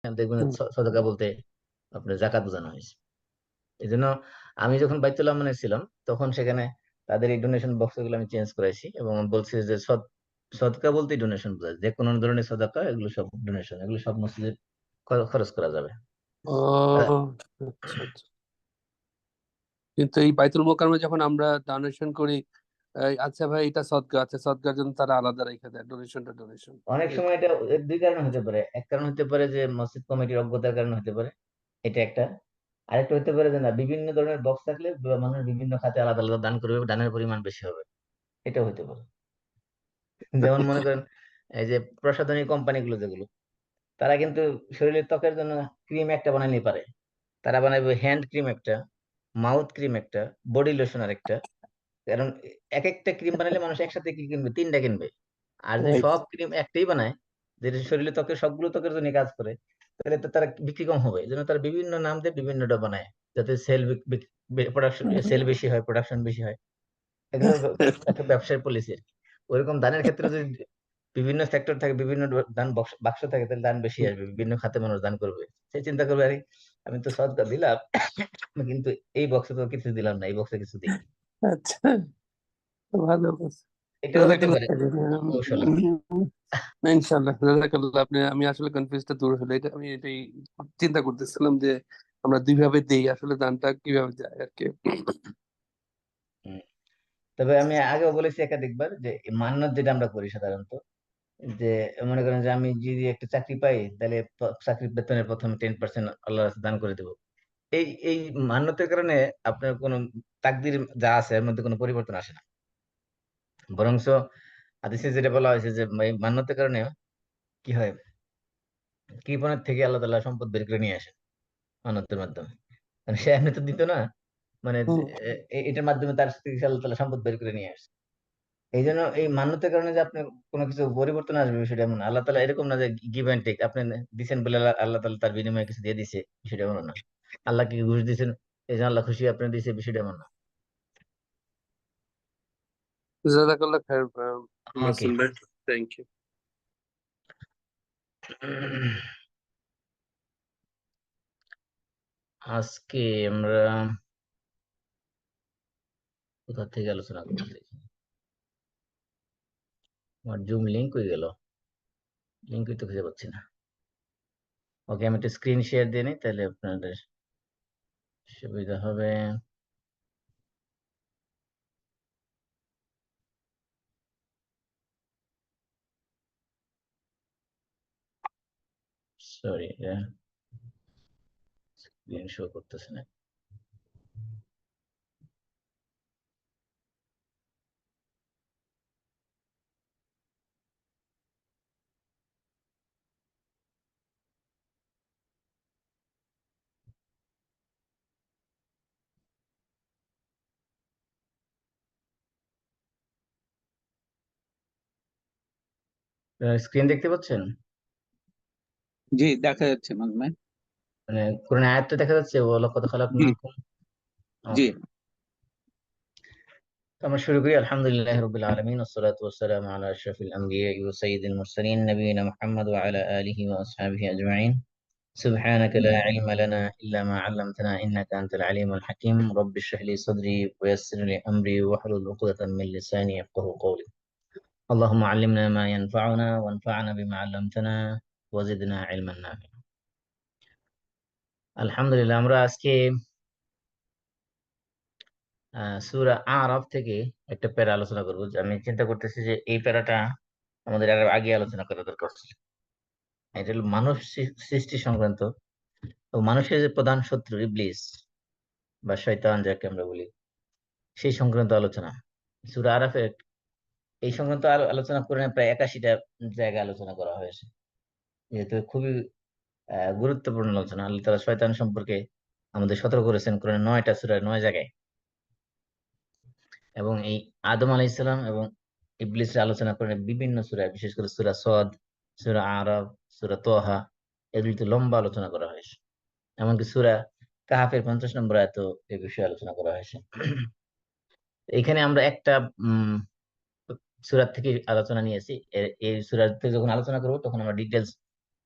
দেখবেন হুম। সদকা বলতে আপনার জাকাত বোঝানো হয়েছে। এই জন্য আমি যখন বাইতুল আমানে ছিলাম তখন সেখানে তাদের এই ডোনেশন বক্স গুলো আমি চেঞ্জ করেছি এবং বলছি যে সদকা বলতে ডোনেশন বোঝায়, যে কোনো ধরনের সদকা এগুলো সব ডোনেশন, এগুলো সব মসজিদে খরচ করা যাবে। ও আচ্ছা আচ্ছা। কিন্তু এই বাইতুল মোকাররমে যখন আমরা ডোনেশন করি, আচ্ছা ভাই এটা সদকা, আচ্ছা সদকার জন্য তারা আলাদা রেখে দেয় ডোনেশনটা ডোনেশন। অনেক সময় এটা এর দুই কারণে হতে পারে। এক কারণ হতে পারে যে মসজিদ কমিটির অজ্ঞতার কারণে হতে পারে, এটা একটা। আরেকটা হতে পারে যে না, বিভিন্ন ধরনের বক্স থাকলে মানুষ বিভিন্ন খাতে আলাদা আলাদা দান করবে, দানের পরিমাণ বেশি হবে, এটা হতে পারে। যেমন মনে করেন এই যে প্রসাধনী কোম্পানিগুলো যেগুলো, তারা কিন্তু শরীরের ত্বকের জন্য ক্রিম একটা বানাই নিতে পারে। তারা বানাবে হ্যান্ড ক্রিম একটা, মাউথ ক্রিম একটা, বডি লোশন আর একটা। কারণ এক একটা ক্রিম বানালে মানুষ একসাথে কি কিনবে, তিনটা কিনবে। আর যদি রাইট। সব ক্রিম একটাই বানায়, যেটা শরীরে ত্বকের সবগুলো ত্বকের জন্য কাজ করে, তাহলে তো তারা বিক্রি কম হবে। এই জন্য তারা বিভিন্ন নাম দিয়ে বিভিন্নটা বানায়, যাতে প্রোডাকশন সেল বেশি হয়, প্রোডাকশন বেশি হয়। এগুলো একটা ব্যবসায়ের পলিসি আর কি। ওইরকম দানের ক্ষেত্রে যদি বিভিন্ন সেক্টর থাকে, বিভিন্ন দান বাক্স থাকে, তাহলে দান বেশি আসবে, বিভিন্ন খাতে মানুষ দান করবে। সেই চিন্তা করবে আরে আমি তো সদকা দিলাম, কিন্তু এই বক্সে তো কিছু দিলাম না, এই বক্সে কিছু দিই। আচ্ছা, ভালো কথা। এটাও হইতে জাযাকাল্লাহ পারে খাইর। কৌশলে। না, ইনশাল্লাহ জাযাকাল্লাহ। আপনি, আমি আসলে কনফিউজটা দূর হলো, এটা আমি এটাই চিন্তা করতেছিলাম যে আমরা দুইভাবে দেই, আসলে দানটা কিভাবে যায় আর কি। হুম। তবে আমি আগেও বলেছি একাধিকবার যে এই মান্নাত যেটা আমরা করি সাধারণত, যে মনে করেন যে আমি যদি একটা চাকরি পাই, তাহলে চাকরির বেতনের প্রথম 10% আল্লাহর রাস্তায় দান করে দেবো। এই মান্যতের কারণে আপনার কোনো তাকদির যা আছে এর মধ্যে কোনো পরিবর্তন আসে না। বরঞ্চ হাদিসে যেটা বলা হয়েছে যে এই মান্যতের কারণে কি হয়, কৃপণের থেকে আল্লাহ তাআলা সম্পদ বের করে নিয়ে আসে মান্যতের মাধ্যমে। মানে সে এমনি তো দিত না, মানে হুম। এটার মাধ্যমে তার থেকে আল্লাহ তাআলা সম্পদ বের করে নিয়ে আসে। এই জন্য এই মান্যতের কারণে যে আপনার কোনো কিছু পরিবর্তন আসবে বিষয়টা এমন না। আল্লাহ তাআলা এরকম না যে গিভ অ্যান্ড টেক, আপনি দিচ্ছেন বলে আল্লাহ তাআলা তার বিনিময়ে কিছু দিয়ে দিছে, বিষয়টা এমন না। আল্লাহ কি ঘুষ দিচ্ছেন এই জন্য আল্লাহ খুশি আপনি দিছে, বিষয়টা এমন না। জাযাকাল্লাহ খাইর, ওকে। মাসুম ভাই। Thank you. আজকে আমরা কোথা থেকে আলোচনা করবো দেখি। আমার জুম লিঙ্ক হয়ে গেল, লিঙ্কই তো খুঁজে পাচ্ছি না। ওকে, আমি একটা স্ক্রিন শেয়ার দিয়ে নিই, তাহলে আপনাদের সুবিধা হবে। সরি, স্ক্রিন শো করতেছে না। স্ক্রিন দেখতে পাচ্ছেন? জি, দেখা যাচ্ছে মাঝে। মানে কোরআন আয়াতটা দেখা যাচ্ছে, ওয়ালাকাদ জি খালাকনাকুম। জি। ওকে, তো আমরা শুরু করি। আলহামদুলিল্লাহ রাব্বিল আলামিন, ওয়াসসালাতু ওয়াসসালামু আলা আশরাফিল আমবিয়া ওয়া সাইয়্যিদিল মুরসালিন নবিয়িনা মুহাম্মদ ওয়া আলা আলিহি ওয়া আসহাবিহি আজমাইন। سبحانك لا علم لنا إلا ما علمتنا إنك أنت العليم الحكيم. رب اشرح لي صدري ويسر لي أمري واحلل عقدة من لساني يفقهوا قولي. اللهم علمنا ما ينفعنا وانفعنا بما علمتنا وزدنا علما نافعا. আলহামদুলিল্লাহ, আমরা আজকে সূরা আরাফ থেকে একটা প্যারা আলোচনা করবো। যে আমি চিন্তা করতেছি যে এই প্যারাটা আমাদের আরো আগে আলোচনা করা দরকার ছিল। এটা হলো মানব সৃষ্টি সংক্রান্ত। তো মানুষের যে প্রধান শত্রু ইবলিস বা শয়তান যাকে আমরা বলি, সেই সংক্রান্ত আলোচনা সূরা আরাফের। এই সংক্রান্ত আলোচনা করে প্রায় 81টা জায়গা আলোচনা করা হয়েছে, যেহেতু খুবই গুরুত্বপূর্ণ আলোচনা। আল্লাহ তাআলা শয়তান সম্পর্কে আমাদের সতর্ক করেছেন কোরআনে 9টা সূরায় 9 জায়গায়। এবং এই আদম আলাইহিস সালাম এবং ইবলিসের আলোচনা করেন বিভিন্ন সূরায়, বিশেষ করে সূরা সদ, সূরা আরাফ, সূরা তোহা, এগুলিতে লম্বা আলোচনা করা হয়েছে। এমনকি সূরা কাহাফের 50 নম্বর আয়াতেও এই বিষয়ে আলোচনা করা হয়েছে। এখানে আমরা একটা সূরা থেকে আলোচনা নিয়েছি। এই সূরা থেকে যখন আলোচনা করবো তখন আমরা ডিটেলস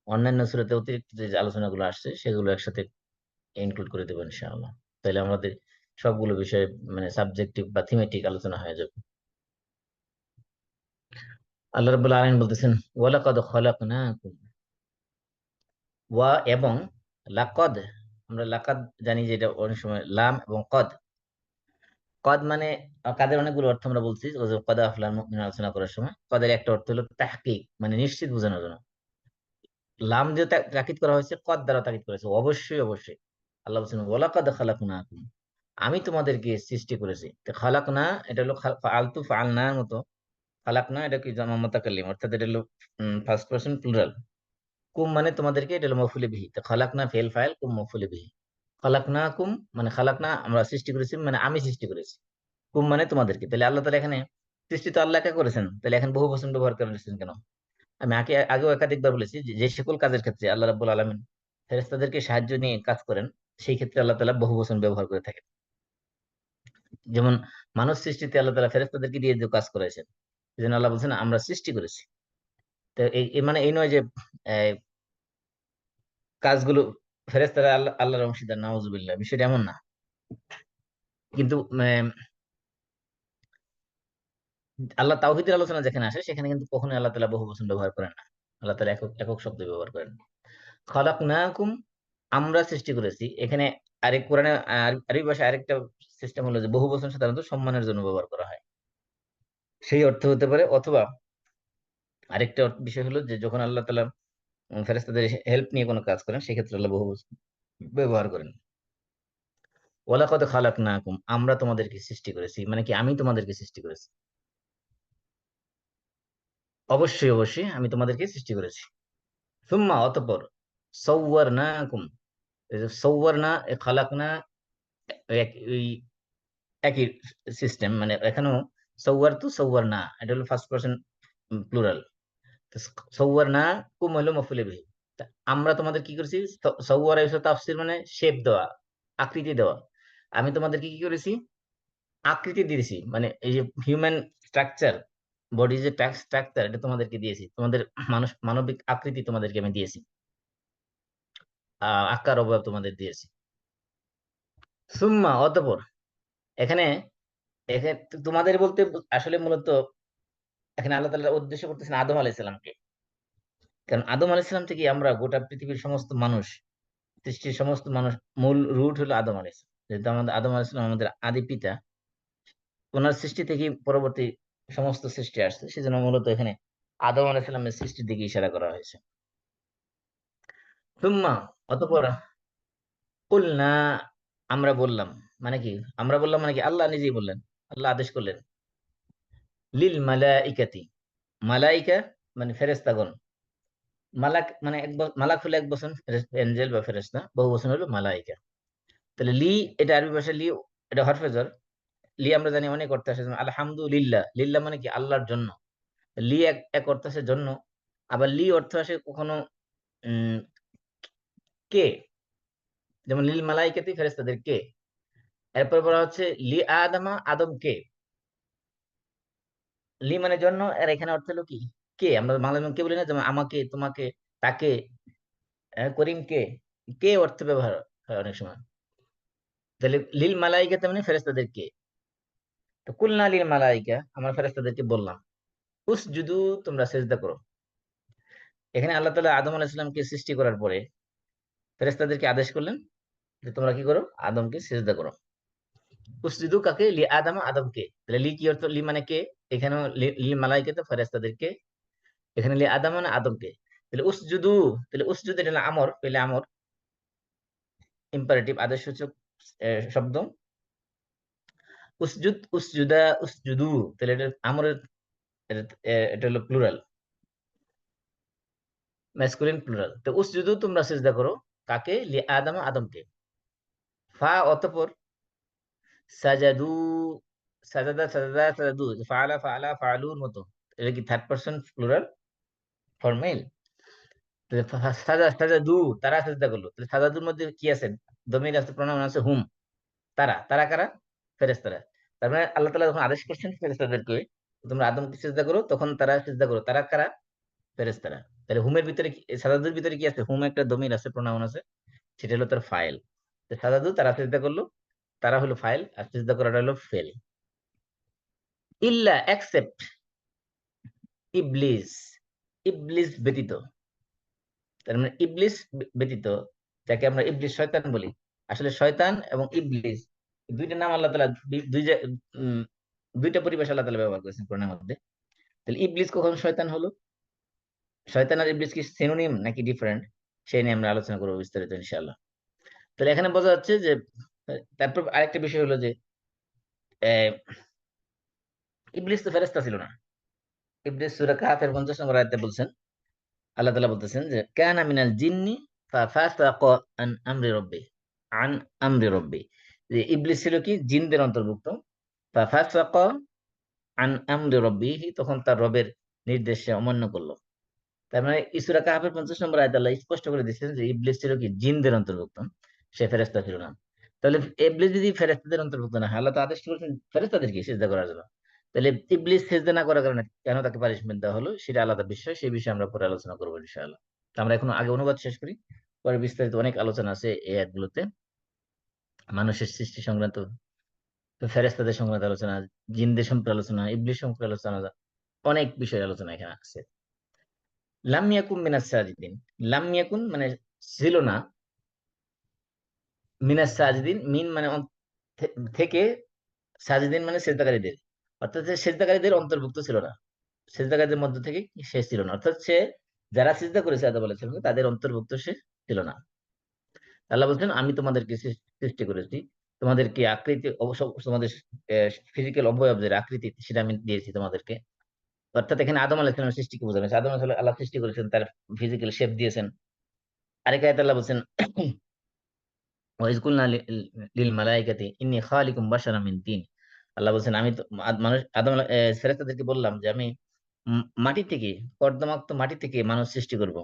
অন্যান্য সূরাতে অতিরিক্ত যে আলোচনাগুলো আসছে সেগুলো একসাথে ইনক্লুড করে দেবো ইনশাআল্লাহ। তাহলে আমাদের সবগুলো বিষয়ে মানে সাবজেক্টিভ বা থিমেটিক আলোচনা হয়ে যাবে। আল্লাহ রাব্বুল আলামিন বলতেছেন ওয়ালাকাদ খলাকনাকুম, ওয়া এবং লাকাদ, আমরা লাকাদ জানি যে এটা অনেক সময় লাম এবং কদ। কদ মানে কাদের অনেকগুলো অর্থ আমরা বলছি ওই যে কদ আফলাল মুমিনুন আলোচনা করার সময়। কদের একটা অর্থ হলো তাহকিক, মানে নিশ্চিত বোঝানোর জন্য। লাম দিয়ে তাকিদ করা হয়েছে, কদ দ্বারা তাকিদ করা হয়েছে, অবশ্যই অবশ্যই। আল্লাহ বলছেন ওয়ালাকাদ খালাকনাকুম, আমি তোমাদেরকে সৃষ্টি করেছি। তো খালাকনা এটা হলো ফালতু ফালনার মতো। খালাকনা এটা কি জামা মুতাকাল্লিম, অর্থাৎ এটা হলো ফার্স্ট পারসন প্লুরাল। কুম মানে তোমাদেরকে, এটা হলো মফুলে বিহি। তো খালাকনা ফেল ফাইল, কুম মফুলে বিহি। খালাকনা কুম মানে খালাকনা আমরা সৃষ্টি করেছি, মানে আমি সৃষ্টি করেছি। কুম মানে তোমাদেরকে। তাহলে আল্লাহ তাআলা এখানে সৃষ্টি তো আল্লাহ একা করেছেন, তাহলে এখন বহু বচন ব্যবহার করেছেন কেন? আমি আগেও একাধিকবার বলেছি যে যে সকল কাজের ক্ষেত্রে আল্লাহ রাব্বুল আলামিন ফেরেশতাদেরকে সাহায্য নিয়ে কাজ করেন, সেই ক্ষেত্রে আল্লাহ তাআলা বহু বচন ব্যবহার করে থাকেন। যেমন মানব সৃষ্টিতে আল্লাহ তাআলা ফেরেশতাদেরকে দিয়ে যে কাজ করেছেন, এই জন্য আল্লাহ বলছেন আমরা সৃষ্টি করেছি। তো মানে এই নয় যে আহ, কাজগুলো ফেরেশতারা আল্লাহর অংশীদার, নাউজুবিল্লাহ, বিষয়টা এমন না। কিন্তু আল্লাহ তাওহীদের আলোচনা যেখানে আসে সেখানে কিন্তু কখনোই আল্লাহ তাআলা বহু বচন ব্যবহার করেন না। আল্লাহ তাআলা একক একক শব্দ ব্যবহার করেন। খালাকনাকুম, আমরা সৃষ্টি করেছি। এখানে আরেক কোরআনে আরবি ভাষায় আরেকটা সিস্টেম হলো যে বহু বচন সাধারণত সম্মানের জন্য ব্যবহার করা হয়, সেই অর্থ হতে পারে। অথবা আরেকটা বিষয় হলো যে যখন আল্লাহ তাআলা ফেরেশতাদের হেল্প নিয়ে কোনো কাজ করেন, সেক্ষেত্রে আল্লাহ বহু বচন ব্যবহার করেন। ওয়ালাকাদ খালাকনাকুম, আমরা তোমাদেরকে সৃষ্টি করেছি, মানে কি আমি তোমাদেরকে সৃষ্টি করেছি। অবশ্যই অবশ্যই আমি তোমাদেরকে সৃষ্টি করেছি। সুম্মা অতঃপর সাওয়ারনাকুম, এই যে সাওয়ারনা এ খালাকনা ওই একই সিস্টেম, মানে এখানেও সৌয়ার তু সৌয়ার না, এটা হলো ফার্স্ট পার্সন প্লুরাল। সৌয়ার না কুম হলো মফুলে বিহি। তা আমরা তোমাদের কি করেছি, সৌয়ার এসে তাফসির মানে শেপ দেওয়া, আকৃতি দেওয়া। আমি তোমাদেরকে কি করেছি, আকৃতি দিয়েছি, মানে এই যে হিউম্যান স্ট্রাকচার, বডি যে স্ট্রাকচার, এটা তোমাদেরকে দিয়েছি। তোমাদের মানবিক আকৃতি তোমাদেরকে আমি দিয়েছি, আকার অবয়ব তোমাদের দিয়েছি। সুম্মা অতঃপর, এখানে এখানে তোমাদের বলতে আসলে মূলত এখানে আল্লাহ তাআলা উদ্দেশ্য করতেছেন আদম আলাইহিস সালামকে। কারণ আদম আলাইহিস সালাম থেকে আমরা গোটা পৃথিবীর সমস্ত মানুষ, সৃষ্টির সমস্ত মানুষ, মূল রুট হলো আদম আলাইহিস সালাম। যেহেতু আমাদের আদম আলাইহিস সালাম আমাদের আদি পিতা, ওনার সৃষ্টি থেকে পরবর্তী সমস্ত সৃষ্টি আসছে, সেজন্য মূলত এখানে আদম আলাইহিস সালামের সৃষ্টির দিকে ইশারা করা হয়েছে। সুম্মা অতঃপর কুলনা, আমরা বললাম, মানে কি আমরা বললাম মানে কি আল্লাহ নিজেই বললেন, আল্লাহ আদেশ করলেন। লিল মালাইকাতি, মালাইকা মানে ফেরেশতাগণ। মালাক মানে মালাক হলো এক বচন, এঞ্জেল বা ফেরেশতা, বহু বচন হলো মালাইকা। তাহলে লি, এটা আরবি ভাষায় লি, এটা হরফে জ্বর। লি আমরা জানি অনেক অর্থ আসে, যেমন আলহামদুলিল্লাহ, লিল্লাহ মানে কি আল্লাহর জন্য। লি এক এক অর্থ আসে জন্য, আবার লি অর্থ আসে কখনো উম কে, যেমন লিল মালাইকাতি ফেরেশতাদের কে। এরপর বলা হচ্ছে লি আদামা, আদম কে। লি মানে জন্য, আর এখানে অর্থ হলো কি কে। আমরা বাংলা কে বলি না, যেমন আমাকে, তোমাকে, তাকে, করিমকে, কে অর্থ ব্যবহার হয় অনেক সময়। তাহলে লিল মালাইকা মানে ফেরেশতাদেরকে। তো কুলনা লিল মালাইকা, আমরা ফেরেশতাদেরকে বললাম উসজুদু, তোমরা সিজদা করো। এখানে আল্লাহ তাআলা আদম আলাইহিস সালামকে সৃষ্টি করার পরে ফেরেশতাদেরকে আদেশ করলেন যে তোমরা কি করো, আদমকে সিজদা করো। উসজুদু কাকে, লি আদম, আদমকে। তাহলে লি কি অর্থ, লি মানে কে, এখানেও লিল মালাইকা তো ফেরেশতাদেরকে, এখানে লি আদম মানে আদমকে। তাহলে উসজুদু, তাহলে উসজুদ এটা হলো আমর, পেলে আমর, ইম্পারেটিভ আদেশসূচক শব্দ। উসজুদ, উসজুদা, উসজুদু, তাহলে এটা আমরের, এটা হলো প্লুরাল, ম্যাসকুলিন প্লুরাল। তো উসজুদু, তোমরা সিজদা করো, কাকে, লি আদম, আদমকে। ফা অতঃপর সাজাদু, সাজাদা সাজাদা সাজাদু, ফাআলা ফাআলা ফাআলুর মতো, এটা কি third person plural for mail. সাজা সাজাদু, তারা সিজদা করলো। তাহলে সাজাদুর মধ্যে কি আছে, দমির আছে, প্রণাম আছে, হুম, তারা, তারা কারা, ফেরেশতারা। তার মানে আল্লাহ তাআলা যখন আদেশ করছেন ফেরেশতাদেরকে তোমরা আদমকে সিজদা করো, তখন তারা সিজদা করো, তারা কারা, ফেরেশতারা। তাহলে হুমের ভিতরে সাজাদুর ভিতরে কি আছে? হুম একটা দমির আছে, প্রোনাউন আছে, সেটা হলো তার ফাইল। সাজাদু তারা সিজদা করলো, তারা হলো ফাইল, আর সিজদা করাটা হলো ফেল। ইল্লা এক্সেপ্ট ইবলিস, ইবলিস ব্যতীত। তার মানে ইবলিস ব্যতীত, যাকে আমরা ইবলিস শয়তান বলি, আসলে শয়তান এবং ইবলিস দুইটা নাম আল্লাহ তাআলা উম, দুইটা পরিবেশ আল্লাহ তাআলা ব্যবহার করেছেন কোরআনের মধ্যে। তাহলে ইবলিস কখন শয়তান হলো? শয়তান আর ইবলিস কি সিনোনিম নাকি ডিফারেন্ট? সেই নিয়ে আমরা আলোচনা করবো বিস্তারিত ইনশাআল্লাহ। তাহলে এখানে বোঝা যাচ্ছে যে তারপর আরেকটা বিষয় হলো যে আহ, ইবলিস তো ফেরেশতা ছিল না। ইবলিস সূরা কাহফের 50 নম্বর আয়াতে বলছেন, আল্লাহ তাআলা বলতেছেন যে কানা মিনাল জিন্নি ফাফাসাকা আন আমরি রাব্বি, আন আমরি রাব্বি, যে ইবলিস ছিল কি জিনদের অন্তর্ভুক্ত। ফাফাসাকা আন আমরি রাব্বিহি, তখন তার রবের নির্দেশে অমান্য করলো। তার মানে সূরা কাহফের 50 নম্বর আয়াতে আল্লাহ স্পষ্ট করে দিচ্ছেন যে ইবলিস ছিল কি জিনদের অন্তর্ভুক্ত, সে ফেরেশতা ছিল না। তাহলে ইবলিস যদি ফেরেশতাদের অন্তর্ভুক্ত না হয়, আল্লাহ তো আদেশ করেছেন ফেরেশতাদেরকে সিজদা করার জন্য, তাহলে ইবলিস সিজদা না করার কারণে কেন তাকে পানিশমেন্ট দেওয়া হলো সেটা আলাদা বিষয়, সেই বিষয়ে আমরা পরে আলোচনা করবো ইনশাআল্লাহ। তো আমরা এখন আগে অনুবাদ শেষ করি, পরে বিস্তারিত অনেক আলোচনা আছে এই আয়াতগুলোতে, মানুষের সৃষ্টি সংক্রান্ত, ফেরেশতাদের সংক্রান্ত আলোচনা, জিনদের সম্পর্কে আলোচনা, ইবলিস সম্পর্কে আলোচনা, অনেক বিষয় আলোচনা এখানে আছে। লাম ইয়াকুম মিনাস সাজিদিন, লাম ইয়াকুন মানে ছিল না, মিনাস সাজিদিন মিন মানে থেকে, সাজিদিন মানে সেজদাকারীদের, অর্থাৎ সে সেজদাকারীদের অন্তর্ভুক্ত ছিল না, সেজদাকারীদের মধ্য থেকে সে ছিল না, অর্থাৎ সে যারা সিজদা করেছে আদম আলাইহিস সালামকে তাদের অন্তর্ভুক্ত সে ছিল না। আল্লাহ বলছেন আমি তোমাদেরকে সৃষ্টি করেছি, তোমাদেরকে আকৃতি অবশ্য তোমাদের ফিজিক্যাল অবয়বের আকৃতি সেটা আমি দিয়েছি তোমাদেরকে। অর্থাৎ এখানে আদম আলাইহিস সালামের সৃষ্টিকে বোঝানো হয়েছে, আদম আলাইহিস সালাম আল্লাহ সৃষ্টি করেছেন, তার ফিজিক্যাল শেপ দিয়েছেন। আরেক আয়াতে আল্লাহ বলছেন ওয়াইজ কুলনা লিল মালাইকাতি ইন্নী খালিকুম বাশারাম মিন তিন, আল্লাহ বলছেন আমি তো মানুষ আদম ফেরেশতাদেরকে বললাম যে আমি মাটি থেকে, কর্দমাক্ত মাটি থেকে মানুষ সৃষ্টি করব।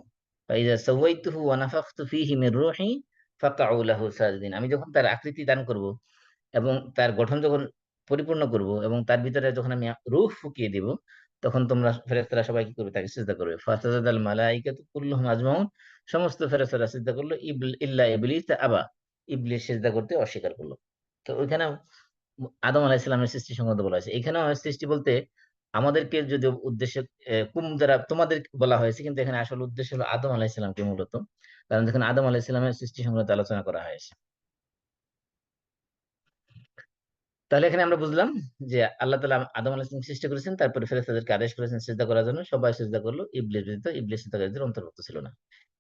ফাইজা সাওয়াইতুহু ওয়া নাফাখতু ফীহি মির রূহি ফাকআউ লাহু সাজিদিন, আমি যখন তার আকৃতি দান করব এবং তার গঠন যখন পরিপূর্ণ করব এবং তার ভিতরে যখন আমি রূহ ফুকিয়ে দিব, তখন তোমরা ফেরেশতারা সবাই কি করবে? তাকে সিজদা করবে। ফাসাজাদাল মালাইকাতু কুল্লুহুম আজমাউন, সমস্ত ফেরেশতারা সিজদা করলো ইল্লা ইবলিস আবা, ইবলিস সিজদা করতে অস্বীকার করলো। তো ওইখানে আদম আলাইহিস সালামের সৃষ্টি সংক্রান্ত বলা হয়েছে। এখানেও সৃষ্টি বলতে আমাদেরকে যদি উদ্দেশ্য কুম দ্বারা তোমাদের বলা হয়েছে, কিন্তু এখানে আসল উদ্দেশ্য হলো আদম আলাইহিস সালামকে মূলত, কারণ দেখেন আদম আলাইহিস সালামের সৃষ্টি সংক্রান্ত আলোচনা করা হয়েছে। তাহলে এখানে আমরা বুঝলাম যে আল্লাহ তাআলা আদম আলাইহিস সালাম সৃষ্টি করেছেন, তারপরে ফেরেশতাদেরকে আদেশ করেছেন সিজদা করার জন্য, সবাই সিজদা করলো, ইবলিস ব্যতীত, ইবলিস তাদের অন্তর্ভুক্ত ছিল না।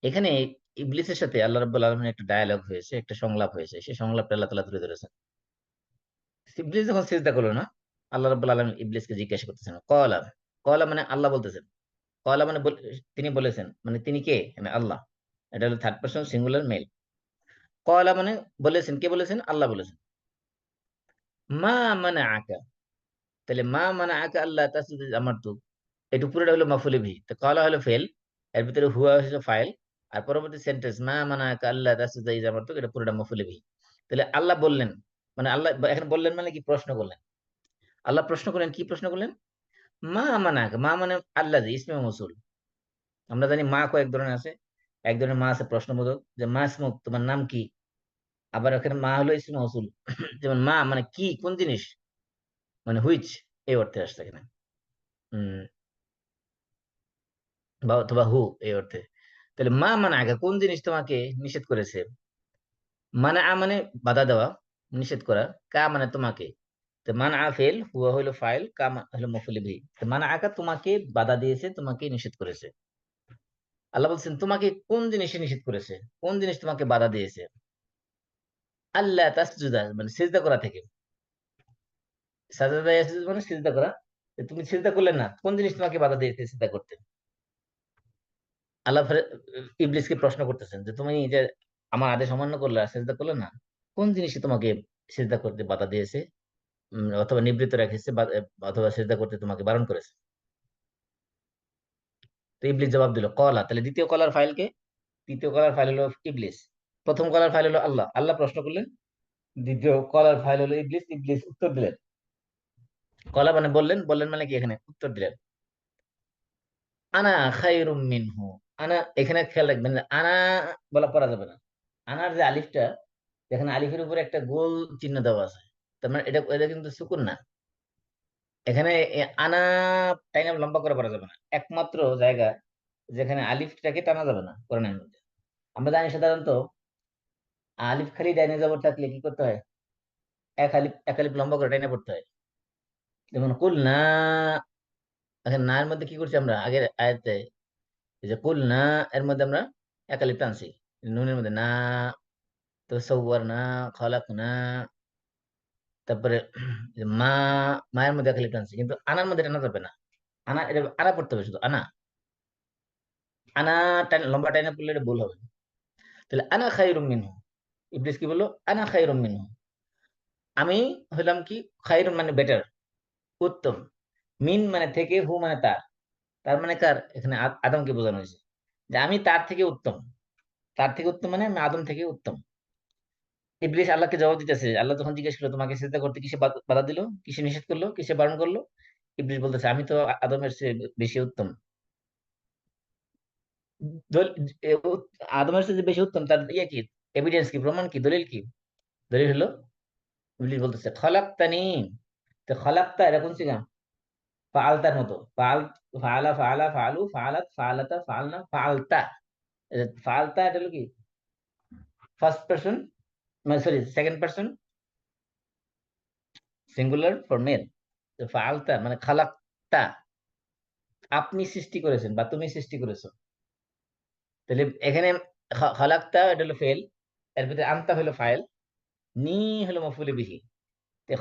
এখানে ইবলিসের সাথে আল্লাহ রাব্বুল আলামিনের একটা ডায়ালগ হয়েছে, একটা সংলাপ হয়েছে, সেই সংলাপটা আল্লাহ তাআলা তুলে ধরেছেন। ইবলিস যখন সিজদা করলো না, আল্লাহ রাব্বুল আলামিন ইবলিসকে জিজ্ঞাসা করতেছেন কলা, কলা মানে আল্লাহ বলতেছেন, কলা মানে তিনি বলেছেন, মানে তিনি কে? মানে আল্লাহ, এটা হলো থার্ড পারসন সিঙ্গুলার মেল। কলা মানে বলেছেন, কে বলেছেন? আল্লাহ বলেছেন। মা মানে আকা, তাহলে মা মানে আকা আল্লাহ তাসজুদ আমার তো, এটা পুরোটা হলো মাফুলি ভি, তো কলা হলো ফেল, এর ভিতরে হুয়া হলো ফাইল, আর পরবর্তী সেন্টেন্স মা মানে আকা আল্লাহ তাসজুদ আমার তো, এটা পুরোটা মাফুলি ভি। তাহলে আল্লাহ বললেন, মানে আল্লাহ এখানে বললেন মানে কি? প্রশ্ন করলেন, আল্লাহ প্রশ্ন করলেন, কি প্রশ্ন করলেন? মা মানে আকা, মা মানে আল্লাহ, যে ইসমে মৌসুল। আমরা জানি মা কয়েক ধরনের আছে, এক ধরনের মা আছে প্রশ্নবোধক, যে মা ইসমুক, তোমার নাম কি। আবার এখানে মা হলো ইসমে মৌসুল, যেমন মা মানে কি, কোন জিনিস, মানে হুইচ, এই অর্থে আসছে এখানে। উম বা অথবা হু, এই অর্থে। তাহলে মা মানে আগে কোন জিনিস তোমাকে নিষেধ করেছে, মানে মানে বাধা দেওয়া, নিষেধ করা, কা মানে তোমাকে, তো মান আ ফেল, হুয়া হইলো ফাইল, কা হলো মফুল বিহি। তো মানে আকা তোমাকে বাধা দিয়েছে, তোমাকে নিষেধ করেছে। আল্লাহ বলছেন তোমাকে কোন জিনিসে নিষেধ করেছে, কোন জিনিস তোমাকে বাধা দিয়েছে? আল্লাহ তাসজুদা মানে সিজদা করা থেকে, সাজদা ইয়াসজুদ মানে সিজদা করা, তো তুমি সিজদা করলে না, কোন জিনিস তোমাকে বাধা দিয়েছে সিজদা করতে? আল্লাহ ইবলিসকে প্রশ্ন করতেছেন যে তুমি যে আমার আদেশ অমান্য করলে আর সিজদা করলে না, কোন জিনিসে তোমাকে সিজদা করতে বাধা দিয়েছে, অথবা নিবৃত্ত রেখেছে, অথবা সিজদা করতে তোমাকে বারণ করেছে? তো ইবলিস জবাব দিল কলা, তাহলে দ্বিতীয় কলার ফাইল কে? তৃতীয় কলার ফাইল হলো ইবলিস, প্রথম কলার ফাইল হলো আল্লাহ, আল্লাহ প্রশ্ন করলেন, দ্বিতীয় কলার ফাইল হলো ইবলিস, ইবলিস উত্তর দিলেন। কলা মানে বললেন, বললেন মানে কি? এখানে উত্তর দিলেন, আনা খায়রুম মিনহু, আনা এখানে খেয়াল রাখবেন যে আনা বলা পড়া যাবে না। আনার যে আলিফটা, যেখানে আলিফের উপরে একটা গোল চিহ্ন দেওয়া আছে, তার মানে এটা এটা কিন্তু সুকুন না। এখানে আনা টাইনা লম্বা করে পড়া যাবে না। একমাত্র জায়গা যেখানে আলিফটাকে টানা যাবে না কোরআনের মধ্যে। আমরা জানি সাধারণত আলিফ খালি ডাইনে জবর থাকলে কি করতে হয়? এক আলিফ লম্বা করে টাইনা পড়তে হয়। যেমন কুল না, এখন না এর মধ্যে কি করছি আমরা আগের আয়াতে, এই যে কুল না এর মধ্যে আমরা এক আলিফ টানছি, নুনের মধ্যে না, তো সওয়ার না, খলাক না, তারপরে যে মায়ের মধ্যে এক আলিফ টানছি, কিন্তু আনার মধ্যে টানা যাবে না। আনা এটা আনা পড়তে হবে, শুধু আনা। আনা টাইনা লম্বা টাইনা পড়লে এটা ভুল হবে। তাহলে আনা খায়রুম মিনহু, ইবলিস কি বললো? আনা খায়রুম মিনহু, আমি হলাম কি, খায়রুম মানে বেটার, উত্তম, মিন মানে থেকে, হু মানে তার। তার মানে কার? এখানে আদমকে বোঝানো হয়েছে যে আমি তার থেকে উত্তম। তার থেকে উত্তম মানে আমি আদম থেকে উত্তম। ইবলিস আল্লাহকে জবাব দিতেছে, আল্লাহ তখন জিজ্ঞেস করলো তোমাকে সিজদা করতে কিসে বাধা দিল, কিসে নিষেধ করলো, কিসে বারণ করলো? ইবলিস বলতেছে আমি তো আদমের চেয়ে বেশি উত্তম। দল- এ উ- আদমের চেয়ে যে বেশি উত্তম, তার ইয়ে কি, এভিডেন্স কি, প্রমাণ কি, দলিল কি? দলিল হলো, ইবলিস বলতেছে খলাকতানি। তো খলাকতা এটা কোন সিগা? ফাআলতার মতো, ফাআলা ফাআলা ফাআলু ফাআলাত ফাআলাতা ফাআলনা ফাআলতা। ফাআলতা এটা হলো কি, ফার্স্ট পারসন, মানে sorry second person singular for male. ফাআলতা মানে খালাকতা, আপনি সৃষ্টি করেছেন বা তুমি সৃষ্টি করেছো। তাহলে এখানে খালাকতা এটা হলো ফেল, এর ভিতরে আনতা হলো ফাইল, নি হলো মফুল বিহি।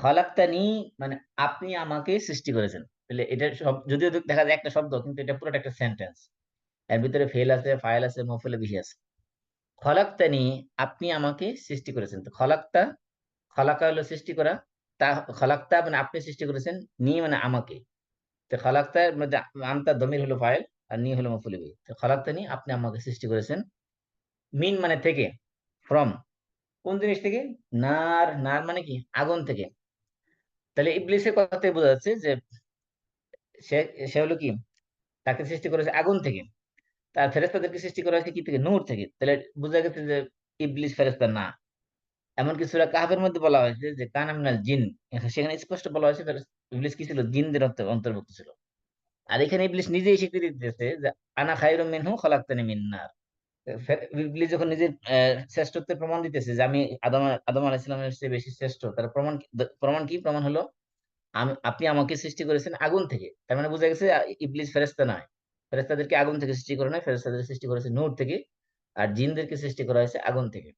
খালাকতা নি মানে আপনি আমাকে সৃষ্টি করেছেন। তাহলে এটা সব যদিও দেখা যায় একটা শব্দ, কিন্তু এটা পুরোটা একটা সেন্টেন্স। এর ভিতরে ফেল আছে, ফাইল আছে, মফুল বিহি আছে। খলাক্তানি, আপনি আমাকে সৃষ্টি করেছেন। তো খলাক্তা, খলাকা হলো সৃষ্টি করা, তা খলাক্তা মানে আপনি সৃষ্টি করেছেন, নি মানে আমাকে। তো খলাক্তার মধ্যে আনতা দমির হলো ফাইল, আর নি হলো মফুল বিহি। তো খলাক্তানি আপনি আমাকে সৃষ্টি করেছেন, মিন মানে থেকে, ফ্রম কোন জিনিস থেকে? নার, নার মানে কি, আগুন থেকে। তাহলে ইবলিসের কথাতে বোঝা যাচ্ছে যে সে সে হলো কি, তাকে সৃষ্টি করেছে আগুন থেকে। তার ফেরেস্তাদেরকে সৃষ্টি করা হয়েছে কি থেকে? নূর থেকে। তাহলে বোঝা গেছে যে ইবলিস ফেরেস্তা না। এমনকি সূরা কাহফের মধ্যে বলা হয়েছে যে কানা মিনাল জিন, সেখানে স্পষ্ট বলা হয়েছে ইবলিস কি ছিল? জিনদের অন্তর্ভুক্ত ছিল। আর এখানে ইবলিস নিজেই স্বীকৃতি দিতেছে যে আনা খায়রুম মিনহু খলাকতানি মিন নার। ইবলিস যখন নিজের শ্রেষ্ঠত্বের প্রমাণ দিতেছে যে আমি আদম আদম আলাইহিস সালামের চেয়ে বেশি শ্রেষ্ঠ, তার প্রমাণ প্রমাণ কি? প্রমাণ হলো আপনি আমাকে সৃষ্টি করেছেন আগুন থেকে। তার মানে বোঝা গেছে ইবলিস ফেরেশতা নয়। ফেরেশতাদেরকে আগুন থেকে সৃষ্টি করে নয়, ফেরেশতাদের সৃষ্টি করেছে নূর থেকে। আর জিনদেরকে সৃষ্টি করা হয়েছে আগুন থেকে।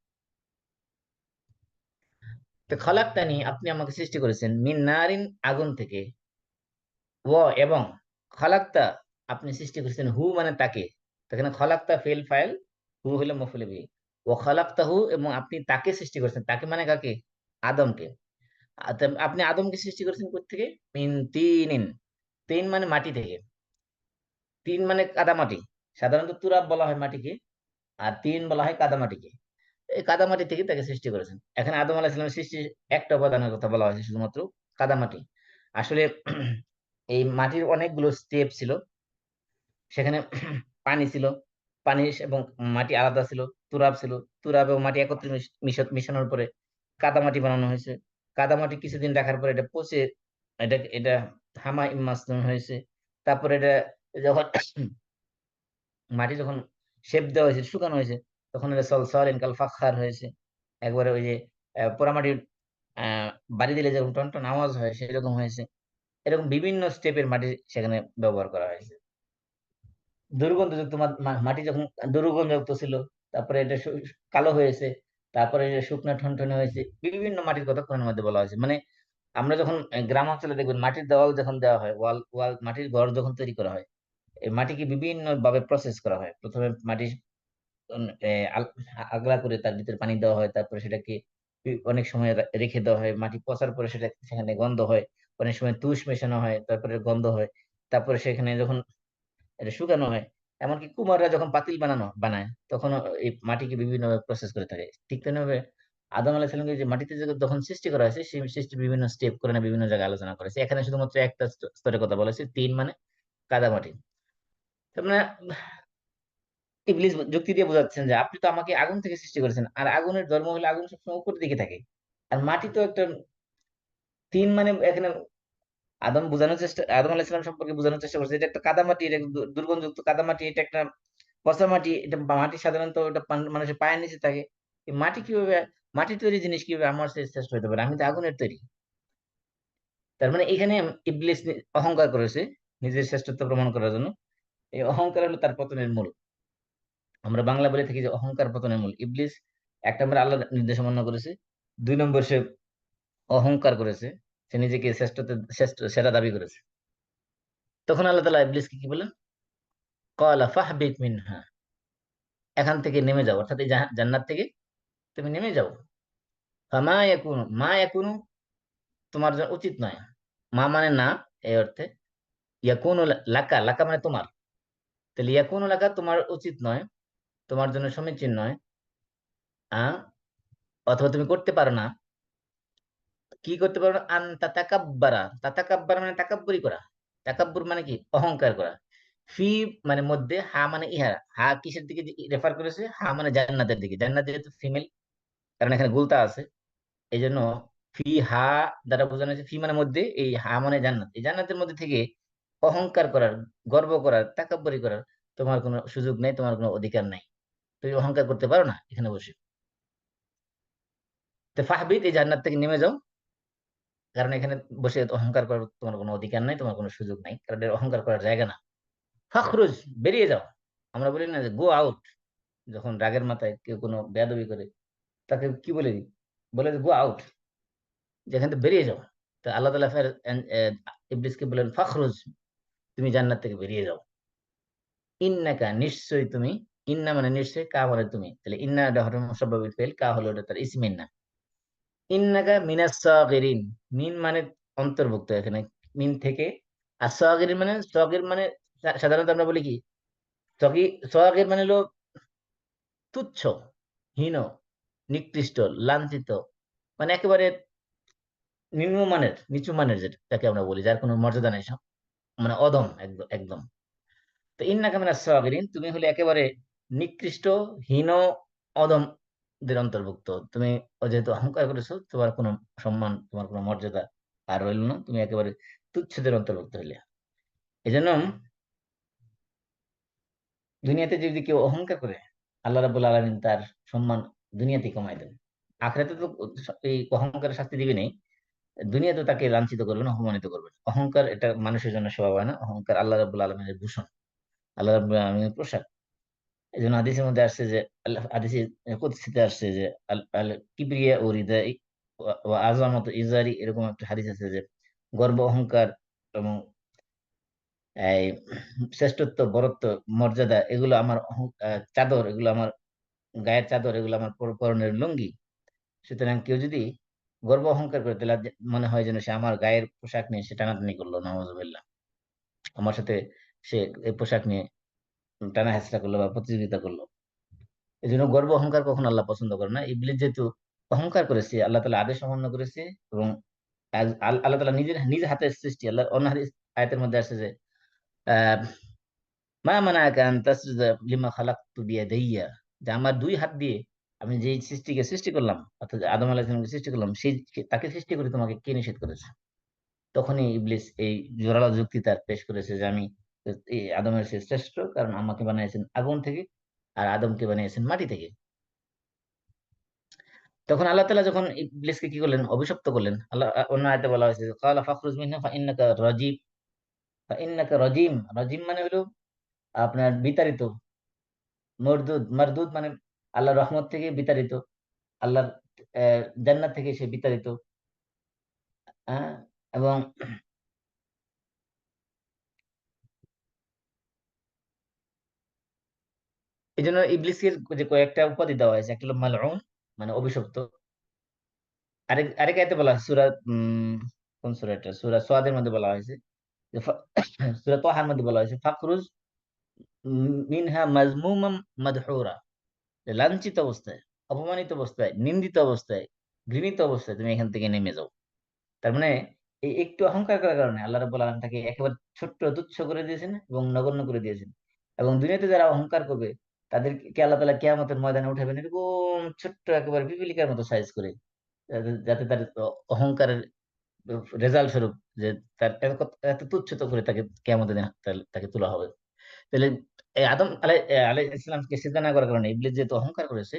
তো খলাকতানি আপনি আমাকে সৃষ্টি করেছেন মিন নারিন আগুন থেকে, ও এবং খলাকতা আপনি সৃষ্টি করেছেন হু মানে তাকে। সেখানে খলাকতা ফেল ফাইল, হু হলো মফুল বিহি। ও খলাকতা হু, এবং আপনি তাকে সৃষ্টি করেছেন, তাকে মানে কাকে? আদমকে। আপনি আদমকে সৃষ্টি করেছেন কোথা থেকে? মিন তিনিন, তিন মানে মাটি থেকে। তিন মানে কাদামাটি। সাধারণত তুরাব বলা হয় মাটিকে, আর তিন বলা হয় কাদামাটিকে। এই কাদামাটি থেকে তাকে সৃষ্টি করেছেন। এখানে আদম আলাইহিস সালামের সৃষ্টির একটা উপাদানের কথা বলা হয়েছে, শুধুমাত্র কাদামাটি। আসলে এই মাটির অনেকগুলো স্টেপ ছিল। সেখানে পানি ছিল, পানি এবং মাটি আলাদা ছিল। তুরাব ছিল, তুরাব এবং মাটি একত্রে মিশানোর পরে কাদামাটি বানানো হয়েছে। কাদামাটি কিছুদিন রাখার পরে এটা পচে, এটা এটা হামা মাসনুন হয়েছে। তারপরে এটা যখন মাটি যখন শেপ দেওয়া হয়েছে, শুকানো হয়েছে, তখন এটা সলসলিন কাল ফাখার হয়েছে। একবারে ওই যে পোড়ামাটির আহ বাড়ি দিলে যেরকম টন টন আওয়াজ হয়, সেরকম হয়েছে। এরকম বিভিন্ন স্টেপের মাটি সেখানে ব্যবহার করা হয়েছে। দুর্গন্ধযুক্ত মাটি যখন দুর্গন্ধযুক্ত ছিল, তারপরে এটা কালো হয়েছে, তারপরে এটা শুকনা ঠনঠনে হয়েছে। বিভিন্ন মাটির কথা কোরআনের মধ্যে বলা হয়েছে। মানে আমরা যখন গ্রাম অঞ্চলে দেখবেন মাটির দেওয়াল যখন দেওয়া হয়, ওয়াল ওয়াল মাটির ঘর যখন তৈরি করা হয়, এই মাটিকে বিভিন্ন ভাবে প্রসেস করা হয়। প্রথমে মাটি আগলা করে তার ভিতরে পানি দেওয়া হয়, তারপরে সেটাকে অনেক সময় রেখে দেওয়া হয়। মাটি পচার পরে সেটা সেখানে গন্ধ হয়, অনেক সময় তুষ মেশানো হয়, তারপরে গন্ধ হয়। তারপরে সেখানে যখন এটা শুকানো হয়, এমনকি কুমাররা যখন পাতিল বানায়, তখন এই মাটিকে বিভিন্ন প্রসেস করে থাকে। ঠিক তেমনি আদম আলাইহিস সালামকে যে মাটিতে যখন সৃষ্টি করা হয়েছে, সেই সৃষ্টির বিভিন্ন স্টেপ করে না বিভিন্ন জায়গায় আলোচনা করেছে। এখানে শুধুমাত্র একটা স্তরের কথা বলেছে, তিন মানে কাদামাটি। তার মানে ইবলিস যুক্তি দিয়ে বোঝাচ্ছেন যে আপনি তো আমাকে আগুন থেকে সৃষ্টি করেছেন, আর আগুনের ধর্ম হলে আগুন সবসময় উপরের দিকে থাকে, আর মাটি তো একটা তিন মানে এখানে আদম আলাইহিস সালাম সম্পর্কে বোঝানোর চেষ্টা করছে, এটা একটা কাদামাটি, এটা একটা দুর্গন্ধযুক্ত কাদামাটি, এটা একটা পচা মাটি, এটা মাটি সাধারণত এটা মানুষের পায়ের নিচে থাকে। এই মাটি কিভাবে, মাটি তৈরি জিনিস কিভাবে আমার চেয়ে শ্রেষ্ঠ হতে পারে, আমি তো আগুনের তৈরি। তার মানে এখানে ইবলিস অহংকার করেছে নিজের শ্রেষ্ঠত্ব প্রমাণ করার জন্য। এই অহংকার হলো তার পতনের মূল। আমরা বাংলা বলে থাকি যে অহংকার পতনের মূল। ইবলিস এক নম্বর আল্লাহ নির্দেশ অমান্য করেছে, দুই নম্বর সে অহংকার করেছে, সে নিজেকে শ্রেষ্ঠ সেরা দাবি করেছে। তখন আল্লাহ তাআলা ইবলিসকে কি বলেন, ক্বালা ফাহবিত মিনহা, এখান থেকে নেমে যাও, অর্থাৎ এই জান্নাত থেকে তুমি নেমে যাও। ফামা ইয়াকুনু, মা ইয়াকুনু তোমার জন্য উচিত নয়, মা মানে না এই অর্থে, ইয়াকুনু লাকা, লাকা মানে তোমার, তাহলে ইয়াকুনু লাকা তোমার উচিত নয়, তোমার জন্য সমীচীন নয়, আহ অথবা তুমি করতে পারো না, কি করতে পারো না, আন তাতাকাব্বারা, তাতাকাব্বারা মানে তাকাব্বুরি করা, তাকাব্বুর মানে কি অহংকার করা, ফি মানে মধ্যে, হা মানে ইহা, হা কিসের দিকে রেফার করেছে, হা মানে জান্নাতের দিকে, জান্নাত যেহেতু ফিমেল, কারণ এখানে গুলতা আছে, এই জন্য ফি হা দ্বারা বোঝানো হয়েছে, ফি মানে মধ্যে, এই হা মানে জান্নাত, এই জান্নাতের মধ্যে থেকে অহংকার করার, গর্ব করার, তাকাব্বুরি করার তোমার কোনো সুযোগ নেই, তোমার কোনো অধিকার নাই, তুমি অহংকার করতে পারো না এখানে বসে। তো ফাহবিত, এই জান্নাত থেকে নেমে যাও, কারণ এখানে বসে অহংকার করার তোমার কোনো অধিকার নাই, তোমার কোনো সুযোগ নাই, কারণ এটা অহংকার করার জায়গা না। ফাখরুজ, বেরিয়ে যাও। আমরা বলি না যে গো আউট, যখন রাগের মাথায় কেউ কোনো বেয়াদবি করে তাকে কি বলে দিই, বলে গো আউট, যেখান থেকে বেরিয়ে যাও। তো আল্লাহ তাআলা ফের ইবলিসকে বলেন ফাখরুজ, তুমি জান্নাত থেকে বেরিয়ে যাও। ইন্নাকা নিশ্চয়ই তুমি, ইন্না মানে নিশ্চয়, কা মানে তুমি, তাহলে ইন্না এটা হলো মুসাব্বাবিল ফেল, কা হলো এটা তার ইসমিন না। ইন্নাকা মিনাস সাগিরিন, মিন মানে অন্তর্ভুক্ত এখানে, মিন থেকে। আর সাগিরিন মানে, সাগির মানে সাধারণত আমরা বলি কি, সগি, সাগির মানে হলো তুচ্ছ, হীন, নিকৃষ্ট, লাঞ্ছিত, মানে একেবারে নিম্নমানের, নিচু মানের, যেটাকে আমরা বলি যার কোনো মর্যাদা নেই, মানে অধম, একদম একদম। তো ইন্নাকা মিনাস সাগিরিন, তুমি হলে একেবারে নিকৃষ্ট, হীন, অধমদের অন্তর্ভুক্ত। তুমি যেহেতু অহংকার করেছো, তোমার কোনো সম্মান, তোমার কোনো মর্যাদা আর রইল না, তুমি একেবারে তুচ্ছদের অন্তর্ভুক্ত হইলে। এই জন্য দুনিয়াতে যদি কেউ অহংকার করে, আল্লাহ রাব্বুল আলামিন তার সম্মান দুনিয়াতে কমাই দেন। আখিরাতে তো এই অহংকারের শাস্তি দিবে নেই, দুনিয়াতে তাকে লাঞ্ছিত করবেন, অপমানিত করবেন। অহংকার এটা মানুষের জন্য শোভা পায় না, অহংকার আল্লাহ রাব্বুল আলামিনের ভূষণ, আল্লাহ রাব্বুল আলামিনের পোশাক। এই জন্য হাদিসের মধ্যে আসছে যে, হাদিসে কুদসিতে আসছে যে, আল আল কিবরিয়া ও রিদাই ওয়া আযামাতু ইজারি, এরকম একটা হাদিস আছে যে গর্ব, অহংকার এবং এই শ্রেষ্ঠত্ব, বরত্ব, মর্যাদা, এগুলো আমার চাদর, এগুলো আমার গায়ের চাদর, এগুলো আমার পরনের লুঙ্গি। সুতরাং কেউ যদি গর্ব অহংকার করে, তাহলে মনে হয় যেন সে আমার গায়ের পোশাক নিয়ে সে টানাটানি করলো, নাউযুবিল্লাহ, আমার সাথে সে এই পোশাক নিয়ে টানা হেঁচড়া করলো বা প্রতিযোগিতা করলো। এই জন্য গর্ব অহংকার কখনো আল্লাহ পছন্দ করে না। ইবলিস যেহেতু অহংকার করেছে, আল্লাহ তাআলা আদেশ অমান্য করেছে, এবং আল্লাহ তাআলা নিজের নিজ হাতের সৃষ্টি, আল্লাহ অন্য হাদিস আয়াতের মধ্যে আসছে যে আহ মা মানাআকা আন তাসজুদা লিমা খালাকতু বিয়াদাইয়া, যে আমার দুই হাত দিয়ে আমি যেই সৃষ্টিকে সৃষ্টি করলাম, অর্থাৎ আদম আলাইহিস সালামকে সৃষ্টি করলাম, সেই তাকে সৃষ্টি করে তোমাকে কে নিষেধ করেছে। তখনই ইবলিস এই জোরালো যুক্তি তার পেশ করেছে যে আমি এই আদমের চেয়ে শ্রেষ্ঠ, কারণ আমাকে বানিয়েছেন আগুন থেকে, আর আদমকে বানিয়েছেন মাটি থেকে। তখন আল্লাহ তাআলা যখন ইবলিসকে কি করলেন, অভিশপ্ত করলেন, আল্লাহ অন্য আয়াতে বলা হয়েছে ক্বালা ফাখরুজ মিনহা ফাইন্নাকা রাজিম, ফাইন্নাকা রাজিম, রাজিম মানে হলো আপনার বিতাড়িত, মরদুদ, মারদুদ মানে আল্লাহর রহমত থেকে বিতাড়িত, আল্লাহর জান্নাত থেকে সে বিতাড়িত। হ্যাঁ, এবং এই জন্য ইবলিসকে যে কয়েকটা উপাধি দেওয়া হয়েছে, একটা হলো মালউন মানে অভিশপ্ত, আরেক আরেক আয়াতে বলা হয়েছে সূরা কোন সূরা, এটা সূরা সাদের মধ্যে বলা হয়েছে যে সূরা তাহার মধ্যে বলা হয়েছে ফাখরুজ মিনহা মাজমুমাম মাদহুরা, যে লাঞ্ছিত অবস্থায়, অপমানিত অবস্থায়, নিন্দিত অবস্থায়, ঘৃণিত অবস্থায় তুমি এখান থেকে নেমে যাও। তার মানে এই একটু অহংকার করার কারণে আল্লাহ রাব্বুল আলামিন তাকে একেবারে ছোট্ট তুচ্ছ করে দিয়েছেন এবং নগণ্য করে দিয়েছেন। এবং দুনিয়াতে যারা অহংকার করবে, তাদেরকে আল্লাহ তাআলা কিয়ামতের ময়দানে উঠাবেন এরকম ছোট্ট একেবারে পিপিলিকার মতো সাইজ করে, যাতে তার অহংকারের রেজাল্ট স্বরূপ, যে তার এত তুচ্ছ করে তাকে কিয়ামতের দিন তাকে তোলা হবে। তাহলে এই আদম আলাই ইসলামকে সিজদা না করার কারণে ইবলিস যেহেতু অহংকার করেছে,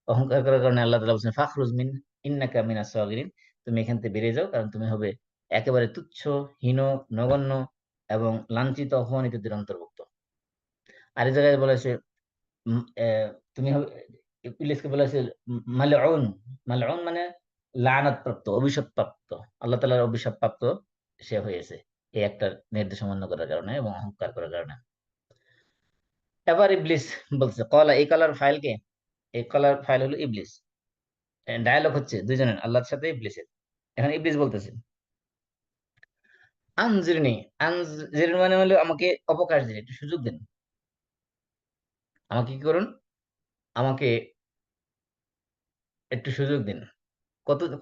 অহংকার করার কারণে আল্লাহ তাআলা বলছেন ফাখরুজ মিন ইন্নাকা মিনাস সাগিরিন, তুমি এখান থেকে বেরিয়ে যাও, কারণ তুমি হবে একেবারে তুচ্ছ, হীন, নগণ্য এবং লাঞ্ছিত, অপমানিতদের অন্তর্ভুক্ত। আর এই জায়গায় বলা হয়েছে উম, আহ, তুমি হবে, ইবলিসকে বলা হয়েছে মালউন। মালউন মানে লানত প্রাপ্ত, অভিশাপ প্রাপ্ত, আল্লাহ তাআলার অভিশাপ প্রাপ্ত সে হয়েছে এই একটা নির্দেশ অমান্য করার কারণে এবং অহংকার করার কারণে। এবার ইবলিস বলছে কলা, এই কলার ফাইল কে? এই কলার ফাইল হলো ইবলিস। ডায়ালগ হচ্ছে দুইজনের, আল্লাহর সাথে ইবলিসের। এখন ইবলিস বলতেছে আনজিরনি, আনজিরনি মানে হলো আমাকে অবকাশ দিন, একটু সুযোগ দিন, আমাকে কি করুন, আমাকে একটু সুযোগ দিন।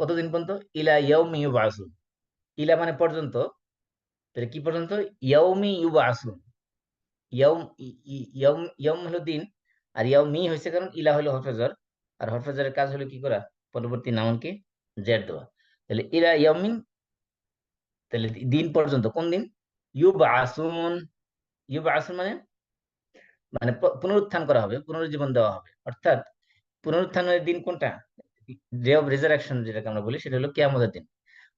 কতদিন পর্যন্ত? ইলা ইয়াউমি ইউবআসুন, ইলা মানে পর্যন্ত, তাহলে কি পর্যন্ত? ইয়াউমি ইউবআসুন। ইয়াউম ইয়াউম ইয়াউম হলো দিন, আর ইয়াউমি হয়েছে কারণ ইলা হলো হরফে, আর হরফে কাজ হলো কি করা? পরবর্তী নাউনকে জের দেওয়া। তাহলে ইলা ইয়াউমিন, তাহলে দিন পর্যন্ত, কোন দিন? ইউবআসুন, ইউবআসুন মানে মানে পুনরুত্থান করা হবে, পুনরুজ্জীবন দেওয়া হবে, অর্থাৎ পুনরুত্থানের দিন কোনটা? ডে অফ রিজারেকশন যেটাকে আমরা বলি, সেটা হলো কিয়ামতের দিন।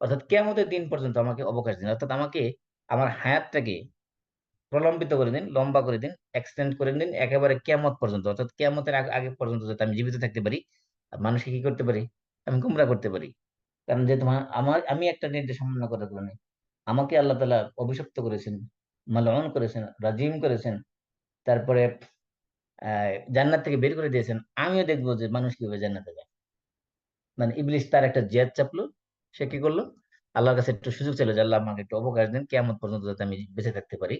অর্থাৎ কিয়ামতের দিন পর্যন্ত আমাকে অবকাশ দিন, অর্থাৎ আমাকে আমার হায়াতটাকে প্রলম্বিত করে দিন, লম্বা করে দিন, এক্সটেন্ড করে দিন একেবারে কিয়ামত পর্যন্ত, অর্থাৎ কিয়ামতের আগে পর্যন্ত যাতে আমি জীবিত থাকতে পারি, আর মানুষকে কি করতে পারি? আমি গুমরাহ করতে পারি। কারণ যেহেতু আমি একটা নির্দেশ অমান্য করার কারণে আমাকে আল্লাহ তাআলা অভিশপ্ত করেছেন, মালউন করেছেন, রাজিম করেছেন, তারপরে জান্নাত থেকে বের করে দিয়েছেন। আমিও দেখবো যে মানুষ কিভাবে জান্নাতে যায়। মানে ইবলিস তার একটা জেদ চাপলো, সে কি করলো? আল্লাহর কাছে একটু সুযোগ চাইলো যে আল্লাহ আমাকে একটু অবকাশ দিন, কিয়ামত পর্যন্ত যাতে আমি বেঁচে থাকতে পারি।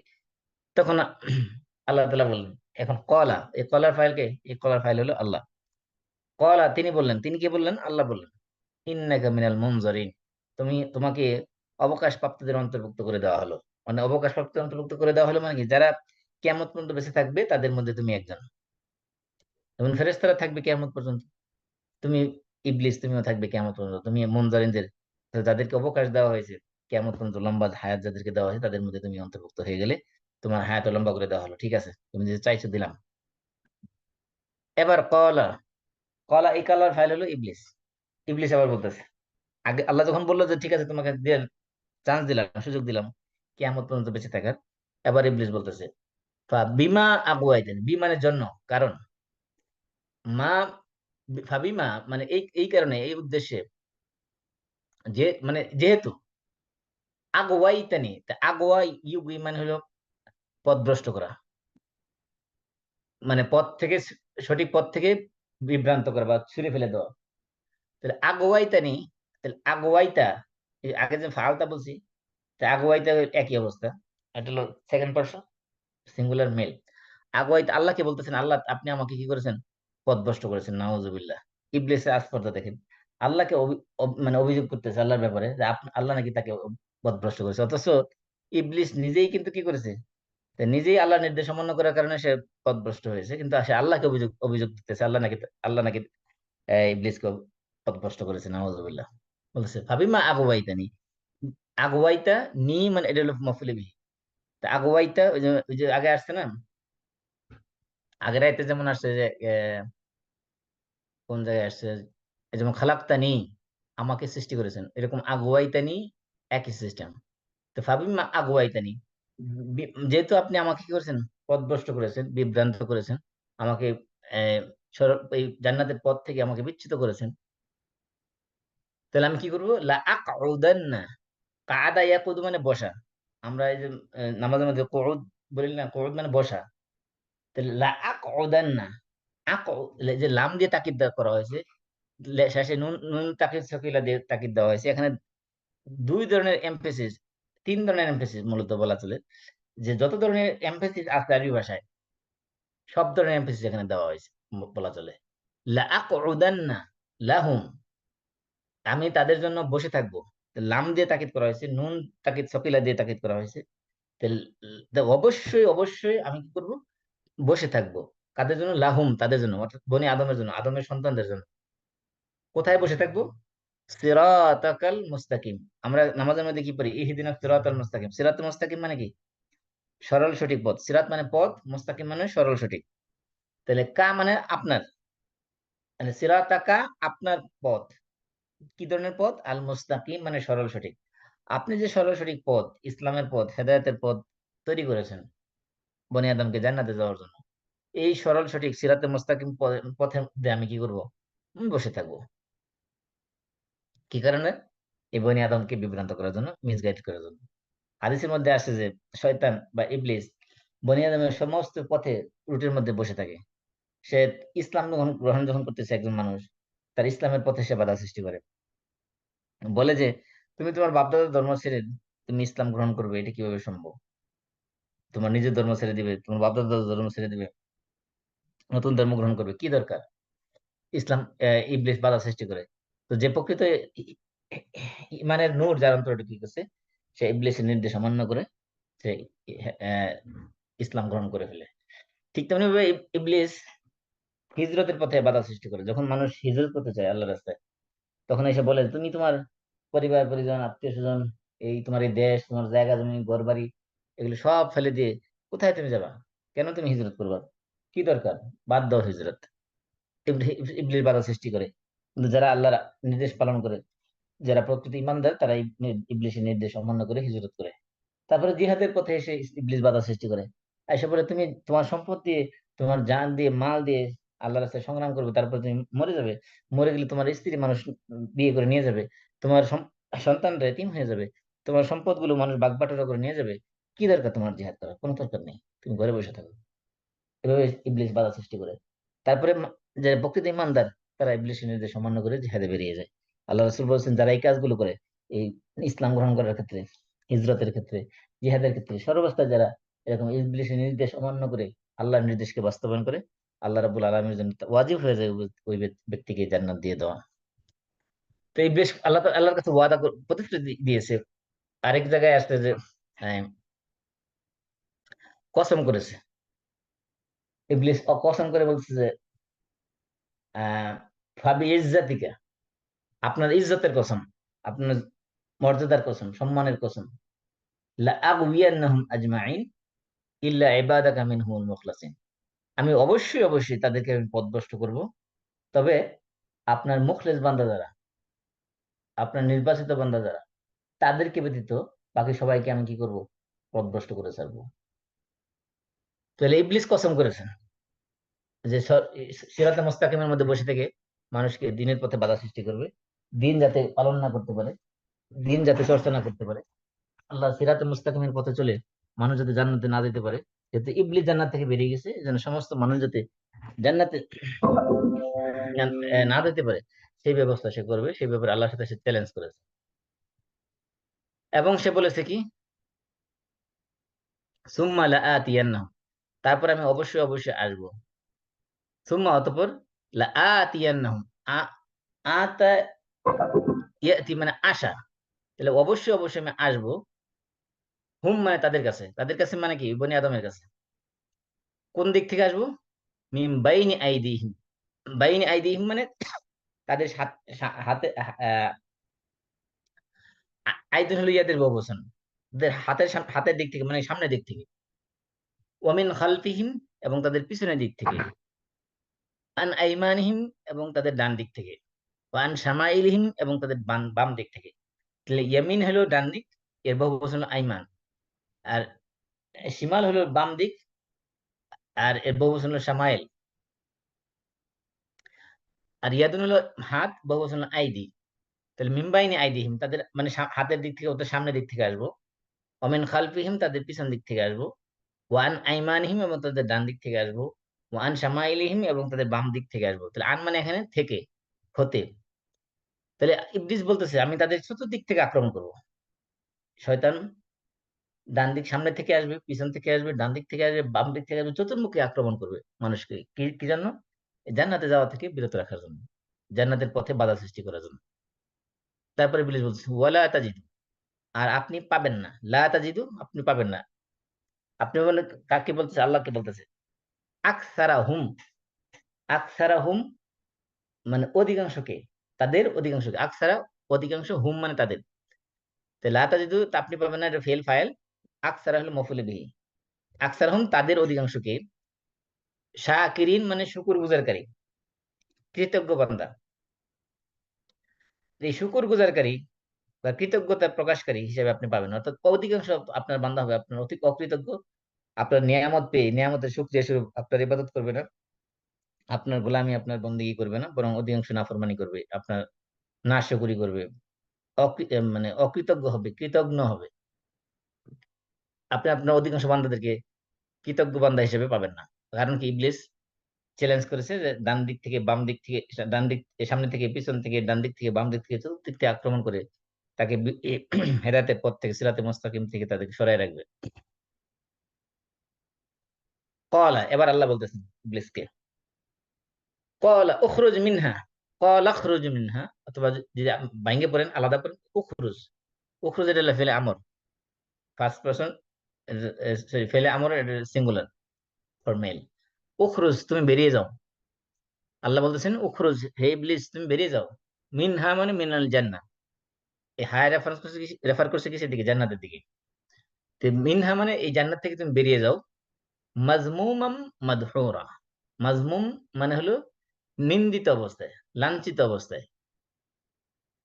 তখন আল্লাহ তাআলা বললেন, এখন কলা, এই কলার ফাইল কে? এই কলার ফাইল হলো আল্লাহ। কলা, তিনি বললেন, তিনি কি বললেন? আল্লাহ বললেন ইন্নাকা মিনাল মুনজারিন, তোমাকে অবকাশ প্রাপ্তদের অন্তর্ভুক্ত করে দেওয়া হলো। মানে অবকাশ প্রাপ্তদের অন্তর্ভুক্ত করে দেওয়া হলো মানে কি? যারা কিয়ামত পর্যন্ত বেঁচে থাকবে তাদের মধ্যে তুমি একজন। যেমন ফেরেশতারা থাকবে কিয়ামত পর্যন্ত, তুমি ইবলিস তুমিও থাকবে কিয়ামত পর্যন্ত, তুমি মুনজারিনদের, যাদেরকে অবকাশ দেওয়া হয়েছে কিয়ামত পর্যন্ত লম্বা হায়াত যাদেরকে দেওয়া হয়েছে তাদের মধ্যে তুমি অন্তর্ভুক্ত হয়ে গেলে, তোমার হায়াত লম্বা করে দেওয়া হলো, ঠিক আছে, তুমি যে চাইছো দিলাম। এবার কলা, কলা এই কালার ফাইল হলো ইবলিস। ইবলিস আবার বলতেছে, আগে আল্লাহ যখন বললো যে ঠিক আছে তোমাকে চান্স দিলাম, সুযোগ দিলাম কিয়ামত পর্যন্ত বেঁচে থাকার, এবার ইবলিস বলতেছে বিমা আগুয়াইতেন, বি মানে জন্য, কারণ, মা, ফাবিমা মানে এই কারণে, এই উদ্দেশ্যে, যে মানে যেহেতু, আগোয়াইতানি, তা আগোয়া ইউগি মানে হলো পথভ্রষ্ট করা, মানে পথ থেকে, সঠিক পথ থেকে বিভ্রান্ত করা বা ছুড়ে ফেলে দেওয়া। তাহলে আগোয়াইতানি, তাহলে আগোয়াইতা, এই আগে যে ফালতা বলছি, তা আগোয়াইতা একই অবস্থা। এটা হলো সেকেন্ড পারসন সিঙ্গুলার মেল। আগোয়াইতা আল্লাহকে বলতেছেন, আল্লাহ আপনি আমাকে কি করেছেন? পথভ্রষ্ট করেছেন, নাউজুবিল্লাহ। ইবলিসের আসপর্দা দেখেন, আল্লাহকে মানে অভিযোগ করতেছে আল্লাহর ব্যাপারে যে আল্লাহ নাকি তাকে পথভ্রষ্ট করেছে, অথচ ইবলিস নিজেই কিন্তু কি করেছে? তো নিজেই আল্লাহ নির্দেশ অমান্য করার কারণে সে পথভ্রষ্ট হয়েছে, কিন্তু সে আল্লাহকে অভিযোগ অভিযোগ দিতেছে আল্লাহ নাকি ইবলিসকে পথভ্রষ্ট করেছে, নাউজুবিল্লাহ। বলতেছে ভাবিমা আগুয়াইতা নি, আগুয়াইতা নি মানে এটা হলো মফুলি বিহি। তা আগুয়াইতা ওই যে আগে আসছে না, আগের আয়াতে যেমন আসছে যে কোন জায়গায় আসছে, এই যেমন খালাক্তানি, আমাকে সৃষ্টি করেছেন, এরকম আগুয়াইতানি একই সিস্টেম। তো ফাবিমা আগুয়াইতানি, যেহেতু আপনি আমাকে কি করেছেন? পথভ্রষ্ট করেছেন, বিভ্রান্ত করেছেন, আমাকে এই জান্নাতের পথ থেকে আমাকে বিচ্যুত করেছেন, তাহলে আমি কি করবো? লা আকউদান্না, কাদা ইয়াকুদু মানে বসা। আমরা এই যে নামাজের মধ্যে কুউদ বলি না, কুউদ মানে বসা। তাহলে লা আকউদান্না, এই যে লাম দিয়ে তাকিদ করা হয়েছে, শেষে নুন নুন তাকিদ সকিলা দিয়ে তাকিদ দেওয়া হয়েছে। এখানে দুই ধরনের এমফেসিস, তিন ধরনের এমফেসিস মূলত বলা চলে, যে যত ধরনের এমফেসিস আছে আরবি ভাষায় সব ধরনের এমফেসিস এখানে দেওয়া হয়েছে, বলা চলে। লা আকউদান্না লাহুম, আমি তাদের জন্য বসে থাকবো। তো লাম দিয়ে তাকিদ করা হয়েছে, নুন তাকিদ সকিলা দিয়ে তাকিদ করা হয়েছে। তো অবশ্যই অবশ্যই আমি কি করব? বসে থাকবো। কাদের জন্য? লাহুম, তাদের জন্য, অর্থাৎ বনি আদমের জন্য, আদমের সন্তানদের জন্য। কোথায় বসে থাকবো? সিরাতাকাল মুস্তাকিম। আমরা নামাজের মধ্যে কি পড়ি? ইহদিনাস সিরাতাল মুস্তাকিম। সিরাতুল মুস্তাকিম মানে কি? সরল সঠিক পথ। সিরাত মানে পথ, মুস্তাকিম মানে সরল সঠিক। তাহলে কা মানে আপনার, মানে সিরাতাকা আপনার পথ। কি ধরনের পথ? আল মুস্তাকিম মানে সরল সঠিক। আপনি যে সরল সঠিক পথ, ইসলামের পথ, হেদায়েতের পথ তৈরি করেছেন বনি আদমকে জান্নাতে যাওয়ার জন্য, এই সরল সঠিক সিরাতে মুস্তাকিম পথে দিয়ে আমি কি করব? বসে থাকবো। কি কারণে? এই বনি আদমকে বিভ্রান্ত করার জন্য, মিসগাইড করার জন্য। হাদিসের মধ্যে আসে যে শয়তান বা ইবলিস বনি আদমের সমস্ত পথে, রুটের মধ্যে বসে থাকে। সে ইসলাম গ্রহণ গ্রহণ যখন করতেছে একজন মানুষ, তার ইসলামের পথে সে বাধা সৃষ্টি করে, বলে যে তুমি তোমার বাপদাদার ধর্ম ছেড়ে তুমি ইসলাম গ্রহণ করবে, এটা কিভাবে সম্ভব? তোমার নিজের ধর্ম ছেড়ে দিবে, তোমার বাপদাদার ধর্ম ছেড়ে দিবে, নতুন ধর্ম গ্রহণ করবে, কি দরকার? ইসলাম ইবলিস বাধা সৃষ্টি করে। তো যে প্রকৃত ইমানের নূর যার অন্তরে কি করছে, সে ইবলিসের নির্দেশ অমান্য করে সে আহ, ইসলাম গ্রহণ করে ফেলে। ঠিক তেমনি ভাবে ইবলিস হিজরতের পথে বাধা সৃষ্টি করে। যখন মানুষ হিজরত করতে চায় আল্লাহর রাস্তায়, তখন এসে বলে তুমি তোমার পরিবার পরিজন, আত্মীয় স্বজন, এই তোমার এই দেশ, তোমার জায়গা জমি, ঘর বাড়ি, এগুলো সব ফেলে দিয়ে কোথায় তুমি যাবা? কেন তুমি হিজরত করবা? কি দরকার? বাদ দাও হিজরত। ইবলিস বাধা সৃষ্টি করে। কিন্তু যারা আল্লাহর নির্দেশ পালন করে, যারা প্রকৃত ইমানদার, তারা ইবলিসের নির্দেশ অমান্য করে হিজরত করে। তারপরে জিহাদের পথে এসে ইবলিস বাধা সৃষ্টি করে। আইসা বলে তুমি তোমার সম্পদ দিয়ে, তোমার জান দিয়ে, মাল দিয়ে আল্লাহর রাস্তায় সংগ্রাম করবে, তারপর তুমি মরে যাবে। মরে গেলে তোমার স্ত্রী মানুষ বিয়ে করে নিয়ে যাবে, তোমার সন্তানরা এতিম হয়ে যাবে, তোমার সম্পদ গুলো মানুষ বাগবাটোয়ারা করে নিয়ে যাবে। কি দরকার তোমার জিহাদ করার? কোনো দরকার নেই, তুমি ঘরে বসে থাকো। এভাবে ইবলিস বাধা সৃষ্টি করে। তারপরে যারা প্রকৃত ইমানদার, তারা ইবলিসের নির্দেশ অমান্য করে জিহাদে বেরিয়ে যায়। আল্লাহ রাসূল বলছেন, যারা এই কাজগুলো করে, এই ইসলাম গ্রহণ করার ক্ষেত্রে, হিজরতের ক্ষেত্রে, জিহাদের ক্ষেত্রে, সর্বাবস্থায় যারা এরকম ইবলিসের নির্দেশ অমান্য করে আল্লাহর নির্দেশকে বাস্তবায়ন করে, আল্লাহ রাব্বুল আলামিনের জন্য ওয়াজিব হয়ে যায় ওই ব্যক্তিকে জান্নাত দিয়ে দেওয়া। তো ইবলিস আল্লাহর কাছে প্রতিশ্রুতি দিয়েছে। আরেক জায়গায় আসছে যে আহ, কসম করেছে। ইবলিস কসম করে বলছে যে ফাবি ইজ্জাতিকা, আপনার ইজ্জতের কসম, আপনার মর্যাদার কসম, সম্মানের কসম, লা আগওয়িয়ান্নাহুম আজমাইন ইল্লা ইবাদাকা মিনহুমুল মুখলাসিন। আমি অবশ্যই অবশ্যই তাদেরকে আমি পথভ্রষ্ট করব, তবে আপনার মুখলেস বান্দা যারা, আপনার নির্বাচিত বান্দা যারা, তাদেরকে ব্যতীত বাকি সবাইকে আমি কি করব? পথভ্রষ্ট করে ছাড়বো। তাহলে ইবলিস কসম করেছেন যে সিরাতে মুস্তাকিমের মধ্যে বসে থেকে মানুষকে দিনের পথে বাধা সৃষ্টি করবে, দিন যাতে পালন না করতে পারে, দিন যাতে চর্চা না করতে পারে, আল্লাহ সিরাতে মুস্তাকিমের পথে চলে মানুষ যাতে জান্নাতে না যেতে পারে। যেহেতু ইবলিস জান্নাত থেকে বেরিয়ে গেছে, যেন সমস্ত মানুষ যাতে জান্নাতে না যেতে পারে, সেই ব্যবস্থা সে করবে। সেই ব্যাপারে আল্লাহর সাথে সে চ্যালেঞ্জ করেছে। এবং সে বলেছে কি, সুম্মা লাআতিয়ান্নাহুম, তারপর আমি অবশ্যই অবশ্যই আসবো। সুম্মা, অতঃপর, লাআতিয়ান্নাহুম, আ আতা ইয়াতি মানে আশা, তাহলে অবশ্যই অবশ্যই আমি আসবো। হুম মানে তাদের কাছে, তাদের কাছে মানে কি? বনি আদমের কাছে। কোন দিক থেকে আসবো? মিন বাইনি আইদিহিম, বাইনি আইদিহিম মানে তাদের হাতে, আইদিন হলো ইয়াদের বহুবচন, তাদের হাতের দিক থেকে মানে সামনের দিক থেকে। ওয়ামিন খালফিহিম, এবং তাদের পিছনের দিক থেকে। আন আইমানিহিম, এবং তাদের ডান দিক থেকে। ওয়ান শামাইলিহিম, এবং তাদের বাম দিক থেকে। তাহলে ইয়ামিন হলো ডান দিক, এর বহুবচন হলো আইমান। আর শিমাল হলো বাম দিক, আর এর বহুবচন হলো শামাইল। আর ইয়াদুন হলো হাত, বহুবচন হলো আইদি। তাহলে মিম্বাইনি আইদিহিম, তাদের মানে হাতের দিক থেকে, ওদের সামনের দিক থেকে আসবো। ওমেন খালফিহিম, তাদের পিছন দিক থেকে আসবো। ওয়ান আইমানহিম, এবং তাদের ডান দিক থেকে আসবো। ওয়ান শামাইলিহিম, এবং তাদের বাম দিক থেকে আসবো। তাহলে আন মানে এখানে থেকে, হতে। তাহলে ইবলিস বলতেছে আমি তাদের চতুর্দিক থেকে আক্রমণ করব। শয়তান ডান দিক, সামনে থেকে আসবে, পিছন থেকে আসবে, ডান দিক থেকে আসবে, বাম দিক থেকে আসবে, চতুর্মুখী আক্রমণ করবে মানুষকে। কি কি জন্য? জান্নাতে যাওয়া থেকে বিরত রাখার জন্য, জান্নাতের পথে বাধা সৃষ্টি করার জন্য। তারপরে ইবলিস বলছে ওয়ালা তাজিদু, আর আপনি পাবেন না, লা তাজিদু, আপনি পাবেন না। আপনি বলে কাকে বলতেছে? আল্লাহকে বলতেছে। আকসারাহুম, আকসারাহুম মানে অধিকাংশকে, তাদের অধিকাংশকে, আকসারা অধিকাংশ, হুম মানে তাদের। তো লা তাজিদু তা আপনি পাবেন না, এটা ফেল ফাইল, আকসারা হলো মফুল বিহি। আকসারাহুম তাদের অধিকাংশকে, শাকিরিন মানে শুকুর গুজারকারী, কৃতজ্ঞ বান্দা। এই শুকুর গুজারকারী বা কৃতজ্ঞতা প্রকাশকারী হিসেবে আপনি পাবেন, অর্থাৎ অধিকাংশ আপনার বান্দা হবে আপনার অতি অকৃতজ্ঞ, আপনার নিয়ামত পেয়ে নিয়ামতের শুকরিয়া স্বরূপ আপনার ইবাদত করবে না, আপনার গোলামি আপনার বন্দেগী করবে না, বরং অধিকাংশ নাফরমানি করবে, আপনার নাশকরি করবে, মানে অকৃতজ্ঞ হবে, কৃতজ্ঞ হবে। আপনি আপনার অধিকাংশ বান্দাদেরকে কৃতজ্ঞ বান্দা হিসেবে পাবেন না। কারণ কি, ইবলিস চ্যালেঞ্জ করেছে যে ডান দিক থেকে বাম দিক থেকে, ডান দিক সামনে থেকে পিছন থেকে, ডান দিক থেকে বাম দিক থেকে, চতুর্দিক থেকে আক্রমণ করে তাকে হেদায়েতের পথ থেকে, সিরাতে মুস্তাকিম থেকে তাদেরকে সরায় রাখবে। কলা, এবার আল্লাহ বলতেছেন ইবলিসকে, কলা উখরুজ মিনহা, কলা খরুজ মিনহা, অথবা যদি ভাঙ্গে পড়েন আলাদা করেন উখরুজ। উখরুজ এটা ফেলে আমর, ফার্স্ট পারসন, সরি ফেলে আমর, এটা সিঙ্গুলার ফর মেল। উখরুজ তুমি বেরিয়ে যাও। আল্লাহ বলতেছেন উখরুজ, হে ইবলিস তুমি বেরিয়ে যাও। মিনহা মানে মিনাল জান্নাহ, এই হায় রেফারেন্স করছে কি, রেফার করছে কিসের দিকে, জান্নাতের দিকে। তো মিনহা মানে এই জান্নাত থেকে তুমি বেরিয়ে যাও। মাজমুমাম মাদহুরা, মাজমুম মানে হলো নিন্দিত অবস্থায়, লাঞ্ছিত অবস্থায়।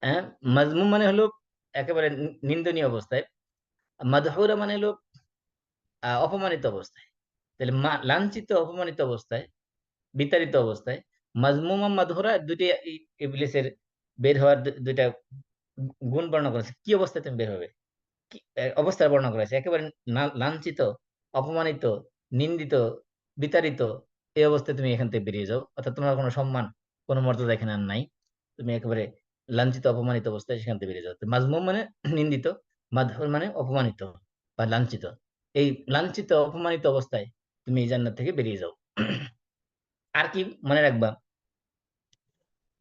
হ্যাঁ, মাজমুম মানে হলো একেবারে নিন্দনীয় অবস্থায়। মাদহুরা মানে হলো অপমানিত অবস্থায়। তাহলে লাঞ্ছিত অপমানিত অবস্থায়, বিতাড়িত অবস্থায়। মাজমুমা মাদহুরা দুইটি ইবলিসের বের হওয়ার দুইটা গুণ বর্ণনা করেছে, কি অবস্থায় তুমি বের হবে, কি অবস্থার বর্ণনা করেছে, একেবারে লাঞ্ছিত, অপমানিত, নিন্দিত, বিতাড়িত, এই অবস্থায় তুমি এখান থেকে বেরিয়ে যাও, অর্থাৎ তোমার কোনো সম্মান, কোনো মর্যাদা এখানে আর নাই, তুমি একেবারে লাঞ্ছিত অপমানিত অবস্থায় সেখান থেকে বেরিয়ে যাও। তো মাজমুম মানে নিন্দিত, মাদহুর মানে অপমানিত বা লাঞ্ছিত। এই লাঞ্ছিত অপমানিত অবস্থায় তুমি এই জান্নাত থেকে বেরিয়ে যাও। আর কি মনে রাখবা,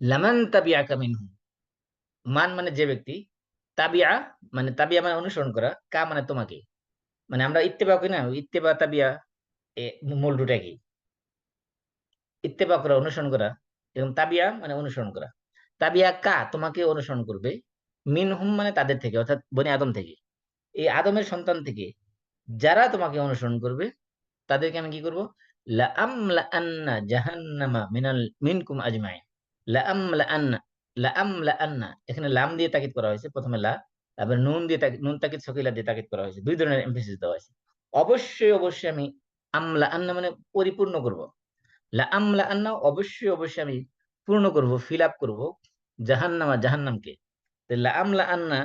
লামান তাবিআকা মিনহুম, মান মানে যে ব্যক্তি, তাবিয়া মানে, তাবিয়া মানে অনুসরণ করা, কা মানে তোমাকে, মানে আমরা ইত্তেবা করি না, ইত্তেবা তাবিয়া মূল দুটা কি, ইত্তেবা করা অনুসরণ করা, এবং তাবিয়া মানে অনুসরণ করা। তাবিয়া কা তোমাকে অনুসরণ করবে, মিনহুম মানে তাদের থেকে, অর্থাৎ বনি আদম থেকে, এই আদমের সন্তান থেকে যারা তোমাকে অনুসরণ করবে, তাদেরকে আমি কি করব, লাআমলাআন্না জাহান্নামা মিনকুম আজমাইন। লাআমলাআন্না, লাআমলাআন্না এখানে লাম দিয়ে তাকিদ করা হয়েছে প্রথমে, তারপর নুন দিয়ে নুন তাকিদ সকিলা দিয়ে তাকিদ করা হয়েছে, দুই ধরনের এমফেসিস দেওয়া হয়েছে। অবশ্যই অবশ্যই আমি, আমলাআন্না মানে পরিপূর্ণ করব, লাআমলাআন্না অবশ্যই অবশ্যই আমি পূর্ণ করব, ফিল আপ করবো জাহান্নামা জাহান্নামকে। তো লাআমলাআন্না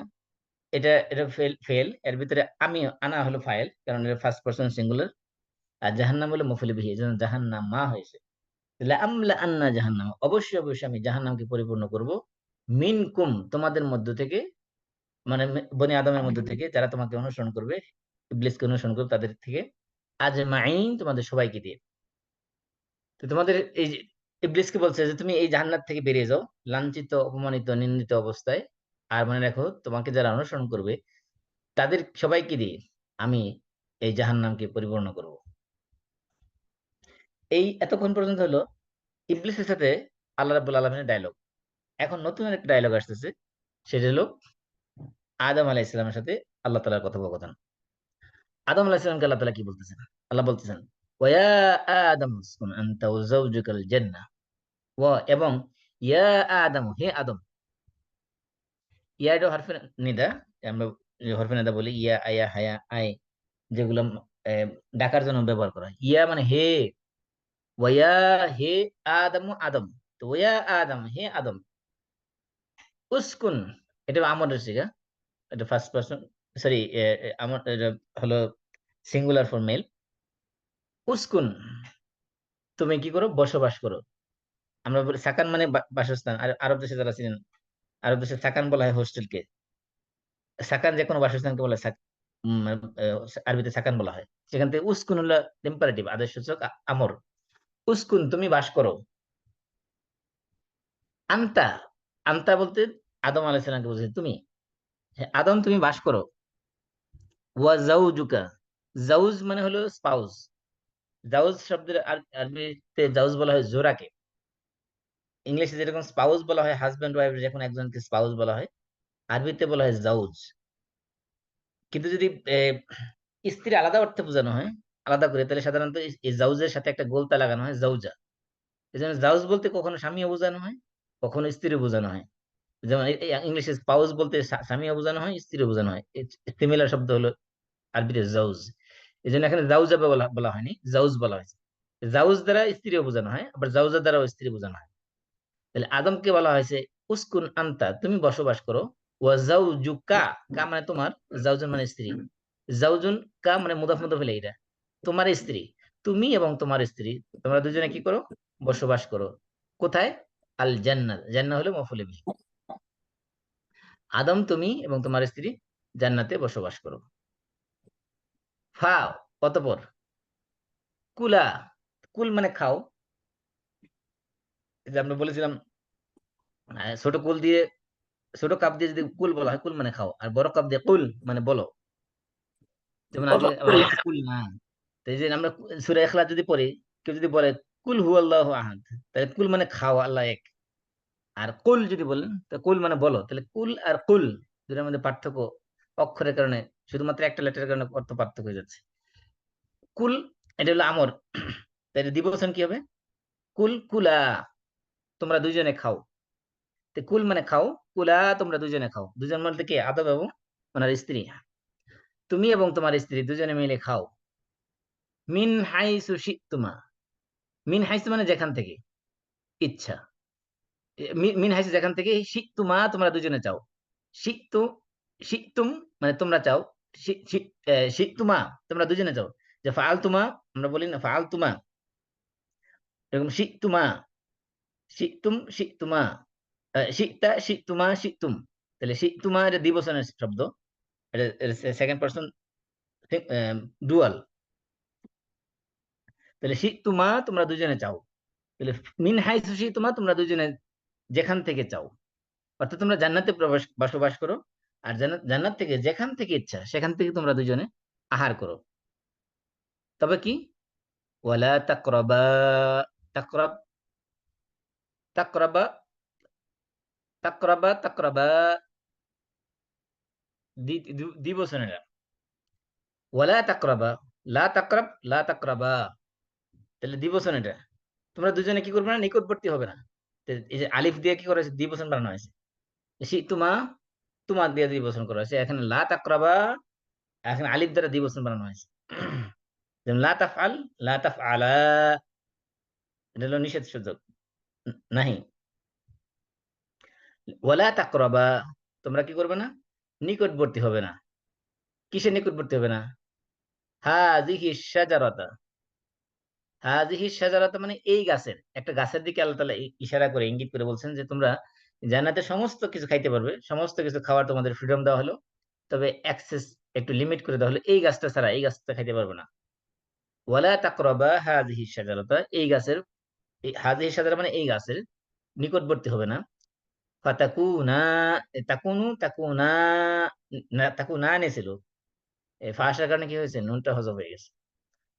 এটা এটা ফেল ফেল, এর ভিতরে আমি আনা হলো ফাইল, কারণ এটা ফার্স্ট পারসন সিঙ্গুলার, আর জাহান্নাম হলো মফুল বিহি, এজন্য জাহান্নাম মা হয়েছে। লাআমলা আন্না জাহান্নাম, অবশ্যই অবশ্যই আমি জাহান্নামকে পরিপূর্ণ করব, মিনকুম তোমাদের মধ্য থেকে, মানে বনি আদমের মধ্য থেকে যারা তোমাকে অনুসরণ করবে, ইবলিসকে অনুসরণ করবে তাদের থেকে, আজমাইন তোমাদের সবাইকে দিয়ে। তো তোমাদের এই যে ইবলিসকে বলছে যে তুমি এই জান্নাত থেকে বেরিয়ে যাও, লাঞ্ছিত অপমানিত নিন্দিত অবস্থায়। আর মনে রাখো তোমাকে যারা অনুসরণ করবে তাদের সবাইকে দিয়ে আমি এই জাহান্নামকে পরিপূর্ণ করব। এই এতক্ষণ পর্যন্ত হলো ইবলিসের সাথে আল্লাহ রাব্বুল আলামিনের ডায়লগ। এখন নতুন একটা ডায়লগ আসতেছে, সেটা হলো আদম আলাইহিস সালামের সাথে আল্লাহ তাআলার কথোপকথন। আদম আলাইহিস সালামকে আল্লাহ তাআলা কি বলতেছেন, আল্লাহ বলতেছেন ওয়া আদম উসকুন আনতা ওয়া যাওজুকাল জান্নাহ, ওয়া এবং ইয়া আদম হে আদম, ইয়া এটা হরফে নিদা, আমরা যে হরফে নিদা বলি, ইয়া আয়া হায়া আই, যেগুলো ডাকার জন্য ব্যবহার করা হয়। ইয়া মানে হে, ওয়া হে আদম, আদম, তো ওয়া আদম হে আদম, উসকুন এটা আমরের সিগা, এটা ফার্স্ট পারসন, সরি আমার এটা হলো সিঙ্গুলার ফর মেল। উসকুন তুমি কি করো, বসবাস করো। আমরা বলি সাকান মানে বাসস্থান, আর আরব দেশে যারা ছিলেন, আরব দেশে সাকান বলা হয় হোস্টেলকে, সাকান যে কোনো বাসস্থানকে বলা হয় আরবিতে সাকান বলা হয়। সেখান থেকে উসকুন হলো ইম্পারেটিভ আদেশ সূচক আমর। উসকুন তুমি বাস করো, আন্তা, আন্তা বলতে আদম আলাইহিস সালামকে বলছে তুমি, হ্যাঁ, আদম তুমি বাস করো, ওয়া জাউজুকা, জাউজ মানে হলো স্পাউস, জাউজ শব্দের আরবিতে জাউজ বলা হয় জোড়াকে। ইংলিশে যেরকম স্পাউস বলা হয়, হাজব্যান্ড ওয়াইফ যখন একজনকে স্পাউস বলা হয়, আরবিতে বলা হয় জাউজ। কিন্তু যদি স্ত্রী আলাদা অর্থে বোঝানো হয় আলাদা করে, তাহলে সাধারণত এই জাউজের সাথে একটা গোলতা লাগানো হয়, জাউজা। এই জন্য জাউজ বলতে কখনো স্বামীও বোঝানো হয়, কখনো স্ত্রীও বোঝানো হয়। যেমন ইংলিশে স্পাউস বলতে স্বামীও বোঝানো হয়, স্ত্রীও বোঝানো হয়। সিমিলার শব্দ হলো আরবিতে জাউজ। এই জন্য এখানে জাউজা বলা বলা হয়নি, জাউজ বলা হয়েছে। জাউজ দ্বারা স্ত্রীও বোঝানো হয়, আবার জাউজা দ্বারাও স্ত্রী বোঝানো হয়। তাহলে আদমকে বলা হয়েছে উসকুন আনতা, তুমি বসবাস করো। ওয়া জাউজুকা, কা মানে তোমার, জাউজুন মানে স্ত্রী, জাউজুন কা মানে মুদাফ মুদাফ ইলাইহি, এটা তোমার স্ত্রী। তুমি এবং তোমার স্ত্রী, তোমরা দুজনে কি করো? বসবাস করো। কোথায়? আল জান্নাত, জান্নাত হলো মফউল বিহি। আদম, তুমি এবং তোমার স্ত্রী জান্নাতে বসবাস করো। ফা, অতঃপর, কুলা, কুল মানে খাও। এই যে আমরা বলেছিলাম ছোট কুল দিয়ে, ছোট কাপ দিয়ে যদি কুল বলা হয়, কুল মানে খাও, আর বড় কাপ দিয়ে কুল মানে বলো। যেমন আগে আমরা বলছি কুল না। তো এই যে আমরা সূরা ইখলাস যদি পড়ি, কেউ যদি বলে কুল হুয়াল্লাহু আহাদ, তাহলে কুল মানে খাও, আল্লাহ এক। আর কুল যদি বলেন, তো কুল মানে বলো। তাহলে কুল আর কুল দুটার মধ্যে পার্থক্য অক্ষরের কারণে, শুধুমাত্র একটা লেটারের কারণে অর্থ পার্থক্য হয়ে যাচ্ছে। কুল, এটা হলো আমর, তাহলে দ্বিবচন কি হবে? কুল কুলা, তোমরা দুইজনে খাও। তো কুল মানে খাও, কুলা তোমরা দুজনে খাও। দুজন বলতে কে? আদম এবং ওনার স্ত্রী। তুমি এবং তোমার স্ত্রী দুজনে মিলে খাও। মিন হাইসু শিতুমা, মিন হাইসু মানে যেখান থেকে ইচ্ছা। মিন হাইসু যেখান থেকে, শিতুমা তোমরা দুজনে চাও। শিতু, শিতুম মানে তোমরা চাও। শিতুমা তোমরা দুজনে চাও। যে ফাল তুমা, আমরা বলি না ফাল তুমা, এরকম শিতুমা, শিতুম শিতুমা, শিতা শিতুমা শিতুম। তাহলে শিতুমা এটা দ্বিবচনের শব্দ, এটা সেকেন্ড পারসন ডুয়াল। তাহলে শিতুমা তোমরা দুজনে চাও। তাহলে মিন হাইসু শিতুমা তোমরা দুজনে যেখান থেকে চাও, অর্থাৎ তোমরা জান্নাতে বসবাস করো। আর জান্নাত, জান্নাত থেকে যেখান থেকে ইচ্ছা সেখান থেকে তোমরা দুজনে আহার করো। তবে কি? ওয়ালা তাকরাবা, তাকরাব, তাকরাবা, তাকরাবা, তাকরাবা, দ্বিবচন এটা। ওয়ালা তাকরাবা, লা তাকরাব, লা তাকরাবা, তাহলে দ্বিবচন এটা। তোমরা দুজনে কি করবে না? নিকটবর্তী হবে না। তো এই যে আলিফ দিয়ে কি করা হয়েছে? দ্বিবচন বানানো হয়েছে। তোমা, তোমার দিয়ে দ্বিবচন করা হয়েছে। এখানে লা তাকরাবা, এখানে আলিফ দ্বারা দ্বিবচন বানানো হয়েছে। যেমন লা তাফআল, লা তাফআলা, এটা হলো নিষেধ সূচক, নাহি। ওয়ালা তাকরাবা, তোমরা কি করবে না? নিকটবর্তী হবে না। কিসের নিকটবর্তী হবে না? হাযিহি শাজারাতা, হাযিহি শাজারাতা মানে এই গাছের, একটা গাছের দিকে আল্লাহ তাআলা ইশারা করে, ইঙ্গিত করে বলছেন যে তোমরা জান্নাতে সমস্ত কিছু খাইতে পারবে, সমস্ত কিছু খাওয়ার তোমাদের ফ্রিডম দেওয়া হলো, তবে অ্যাক্সেস একটু লিমিট করে দেওয়া হলো, এই গাছটা ছাড়া, এই গাছটা খাইতে পারবে না। ওয়ালা তাকরাবা হাযিহি শাজারাতা, এই গাছের, হাযিহি শাজারা মানে এই গাছের নিকটবর্তী হবে না। ফাতাকুনা, তাকুনু, তাকুনা, তাকুনা ছিল, এই ফা আসার কারণে কি হয়েছে? নুনটা হজব হয়ে গেছে।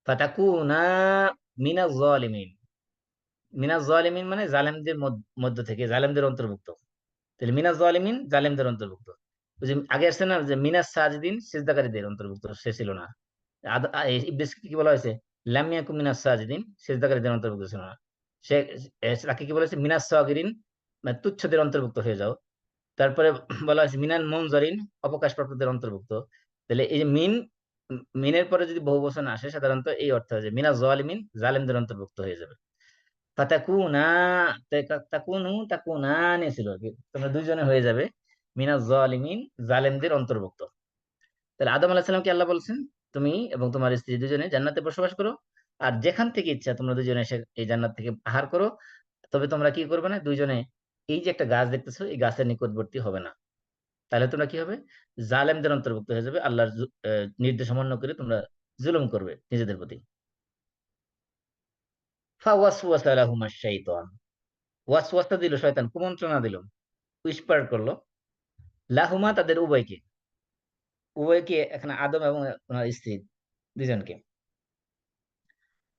ফাতাকুনা মিনাজ জালিমিন, মিনাজ জালিমিন মানে জালেমদের মধ্য থেকে, জালেমদের অন্তর্ভুক্ত। তাহলে মিনাজ জালিমিন জালেমদের অন্তর্ভুক্ত। ওই যে আগে আসছে না যে মিনাজ সাজিদিন, সিজদাকারীদের অন্তর্ভুক্ত, সে ছিল না। ইবলিসকে কি বলা হয়েছে? লাম ইয়াকুম মিনাজ সাজিদিন, সিজদাকারীদের অন্তর্ভুক্ত ছিল না। সে তাকে কি বলেছে? মিনাজ সাগিরিন, মানে তুচ্ছদের অন্তর্ভুক্ত হয়ে যাও। তারপরে বলা হয়েছে মিনাল মুনজারিন, অবকাশপ্রাপ্তদের অন্তর্ভুক্ত। তাহলে এই যে মিনের পরে যদি বহু বচন আসে, সাধারণত এই অর্থ হয় যে মিনাজ জালিমিন, জালেমদের অন্তর্ভুক্ত হয়ে যাবে। ফাতাকুনা, তাকুনু তাকুনানি ছিল আর কি, তোমরা দুইজনে হয়ে যাবে মিনাজ জালিমিন, জালেমদের অন্তর্ভুক্ত। তাহলে আদম আলাইহিস সালামকে আল্লাহ বলছেন তুমি এবং তোমার স্ত্রী দুজনে জান্নাতে বসবাস করো, আর যেখান থেকে ইচ্ছা তোমরা দুজনে এসে এই জান্নাত থেকে আহার করো। তবে তোমরা কি করবে না? দুইজনে এই যে একটা গাছ দেখতেছো, এই গাছের নিকটবর্তী হবে না। তাহলে তোমরা কি হবে? জালেমদের অন্তর্ভুক্ত হয়ে যাবে, আল্লাহর নির্দেশ অমান্য করে তোমরা জুলুম করবে নিজেদের প্রতি। ফাওয়াসওয়াসা লাহুমা শাইতান, ওয়াসওয়াসা দিল শয়তান, কুমন্ত্রণা দিল, উইসপার করলো, লাহুমা তাদের উভয়কে, উভয়কে এখানে আদম এবং ওনার স্ত্রী দুজনকে।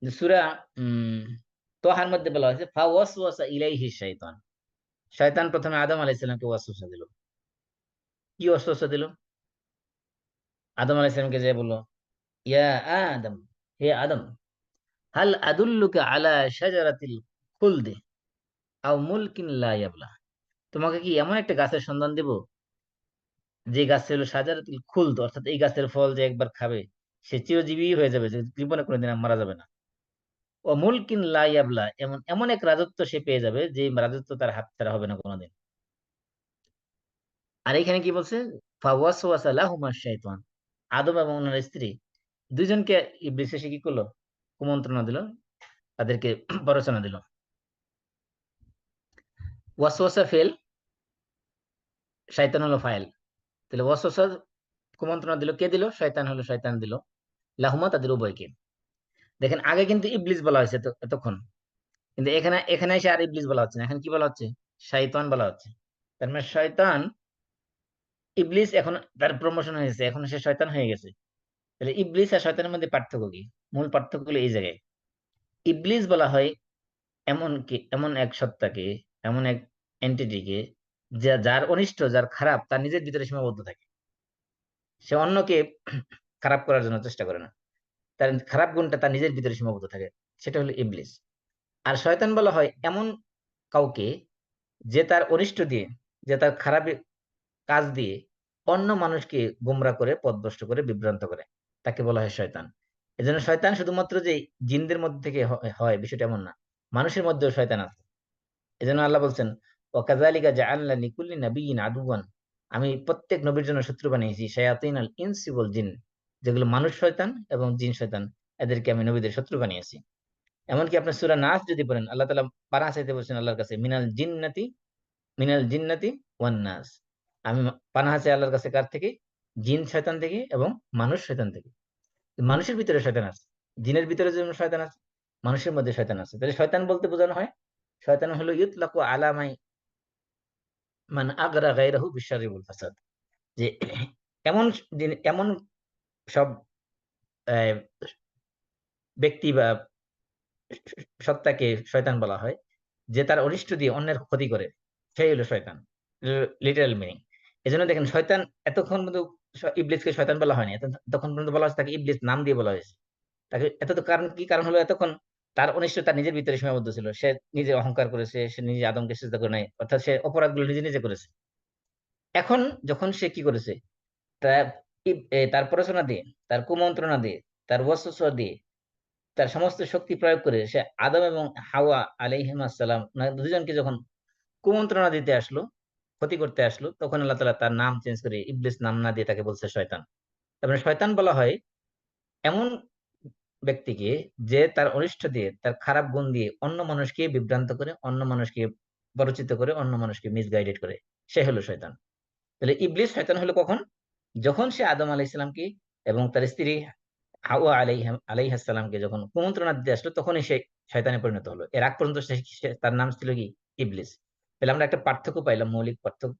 যে সূরা তোহার মধ্যে বলা হয়েছে ফাওয়াসওয়াসা ইলাইহি শাইতান, শয়তান প্রথমে আদম আলাইহিস সালামকে ওয়াসওয়াসা দিল। কি ওয়াসওয়াসা দিল? আদম আলাইহিস সালামকে যে বলল, ইয়া আদম, হে আদম, হাল আদুল্লুকা আলা শাজারাতিল খুলদি আও মুলকিন লা ইয়াবলা, তোমাকে কি এমন একটা গাছের সন্ধান দিব যে গাছ হলো শাজারাতুল খুলদ, অর্থাৎ এই গাছের ফল যে একবার খাবে সে চিরজীবী হয়ে যাবে, যে জীবনে কোনোদিন আর মারা যাবে না। ও মুলকিন লা ইয়াবলা, এমন এমন এক রাজত্ব সে পেয়ে যাবে যে রাজত্ব তার হাত ছাড়া হবে না কোনোদিন। আর এখানে কি বলছে? ফাওয়াসওয়াসা লাহুমা শাইতান, আদম এবং ওনার স্ত্রী দুইজনকে ইবলিস এসে কি করলো? কুমন্ত্রণা দিল, তাদেরকে প্ররোচনা দিল। ওয়াসওয়াসা ফেল, শয়তান হলো ফাইল। তাহলে ওয়াসওয়াসা কুমন্ত্রণা দিল, কে দিল? শয়তান হলো, শয়তান দিল লাহুমা, তাদের উভয়কে। দেখেন আগে কিন্তু ইবলিস বলা হয়েছে এতক্ষণ, কিন্তু এখানে এখানে এসে আর ইবলিস বলা হচ্ছে না, এখন কি বলা হচ্ছে? শয়তান বলা হচ্ছে। তার মানে শয়তান, ইবলিস এখন তার প্রমোশন হয়েছে, এখন সে শয়তান হয়ে গেছে। তাহলে ইবলিস আর শয়তানের মধ্যে পার্থক্য কি? মূল পার্থক্য হলো এই জায়গায়। ইবলিস বলা হয় এমন এক সত্তাকে, এমন এক এন্টিটিকে, যার অনিষ্ট, যার খারাপ তার নিজের ভিতরে সীমাবদ্ধ থাকে। সে অন্যকে খারাপ করার জন্য চেষ্টা করে না, তার খারাপ গুণটা তার নিজের ভিতরে সীমাবদ্ধ থাকে, সেটা হলো ইবলিস। আর শয়তান বলা হয় এমন কাউকে যে তার অনিষ্ট দিয়ে, যে তার খারাপ কাজ দিয়ে অন্য মানুষকে গোমরা করে, পথভ্রষ্ট করে, বিভ্রান্ত করে, তাকে বলা হয় শয়তান। এজন্য শয়তান শুধুমাত্র যে জিনদের মধ্যে থেকে হয় বিষয়টা এমন না, মানুষের মধ্যেও শয়তান আছে। এজন্য আল্লাহ বলছেন, ওয়াকাযালিকা জাআলনা লিকুল্লি নাবিয়্যিন আদুওয়ান, আমি প্রত্যেক নবীর জন্য শত্রু বানিয়েছি শায়াতিনাল ইনসি ওয়াল জিন, যেগুলো মানুষ শয়তান এবং জিন শয়তান, এদেরকে আমি নবীদের শত্রু বানিয়েছি। এমনকি আপনার সূরা নাস যদি পড়েন, আল্লাহ তাআলা পানাহ চাইতে বলছেন আল্লাহর কাছে, মিনাল জিন্নাতি ওয়ান নাস, আমি পানাহ চাই আল্লাহর কাছে কার থেকে? জিন শয়তান থেকে এবং মানুষ শয়তান থেকে। মানুষের ভিতরে শয়তান আছে, জিনের ভিতরে যেমন শয়তান আছে, মানুষের মধ্যে শয়তান আছে। তাহলে শয়তান বলতে বোঝানো হয়, শয়তান হলো ইউতলাকু আলামাই মান আগরা গায়রাহু বিশাররি ওয়াল ফাসাদ, যে এমন এমন সব আহ, ব্যক্তি বা সত্তাকে শয়তান বলা হয় যে তার অনিষ্ট দিয়ে অন্যের ক্ষতি করে, সেই হলো শয়তান, লিটারাল মিনিং। এই জন্য দেখেন শয়তান এতক্ষণ পর্যন্ত ইবলিসকে শয়তান বলা হয়নি, তখন পর্যন্ত বলা হচ্ছে তাকে ইবলিস নাম দিয়ে বলা হয়েছে। তাকে এত তো কারণ কি? কারণ হলো এতক্ষণ তার অনিষ্ট তার নিজের ভিতরে সীমাবদ্ধ ছিল, সে নিজে অহংকার করেছে, সে নিজে আদমকে সিজদা করে নাই, অর্থাৎ সে অপরাধগুলো নিজে নিজে করেছে। এখন যখন সে কি করেছে, তার তার প্ররোচনা দিয়ে, তার কুমন্ত্রণা দিয়ে, তার ওয়াসওয়াসা দিয়ে, তার সমস্ত শক্তি প্রয়োগ করে সে আদম এবং হাওয়া আলাইহিমুস সালাম দুজনকে যখন কুমন্ত্রণা দিতে আসলো, ক্ষতি করতে আসলো, তখন আল্লাহ তাআলা তার নাম চেঞ্জ করে ইবলিস নাম না দিয়ে তাকে বলছে শয়তান। তারপরে শয়তান বলা হয় এমন ব্যক্তিকে যে তার অনিষ্ট দিয়ে, তার খারাপ গুণ দিয়ে অন্য মানুষকে বিভ্রান্ত করে, অন্য মানুষকে পরিচিত করে, অন্য মানুষকে মিসগাইডেড করে, সে হলো শয়তান। তাহলে ইবলিস শয়তান হলো কখন? যখন সে আদম আলাইহিস সালামকে এবং তার স্ত্রী হাওয়া আলাইহিস সালামকে যখন কুমন্ত্রণা দিতে আসলো, তখনই সে শয়তানে পরিণত হলো। এর আগ পর্যন্ত তার নাম ছিল কি? ইবলিস। তাহলে আমরা একটা পার্থক্য পাইলাম, মৌলিক পার্থক্য।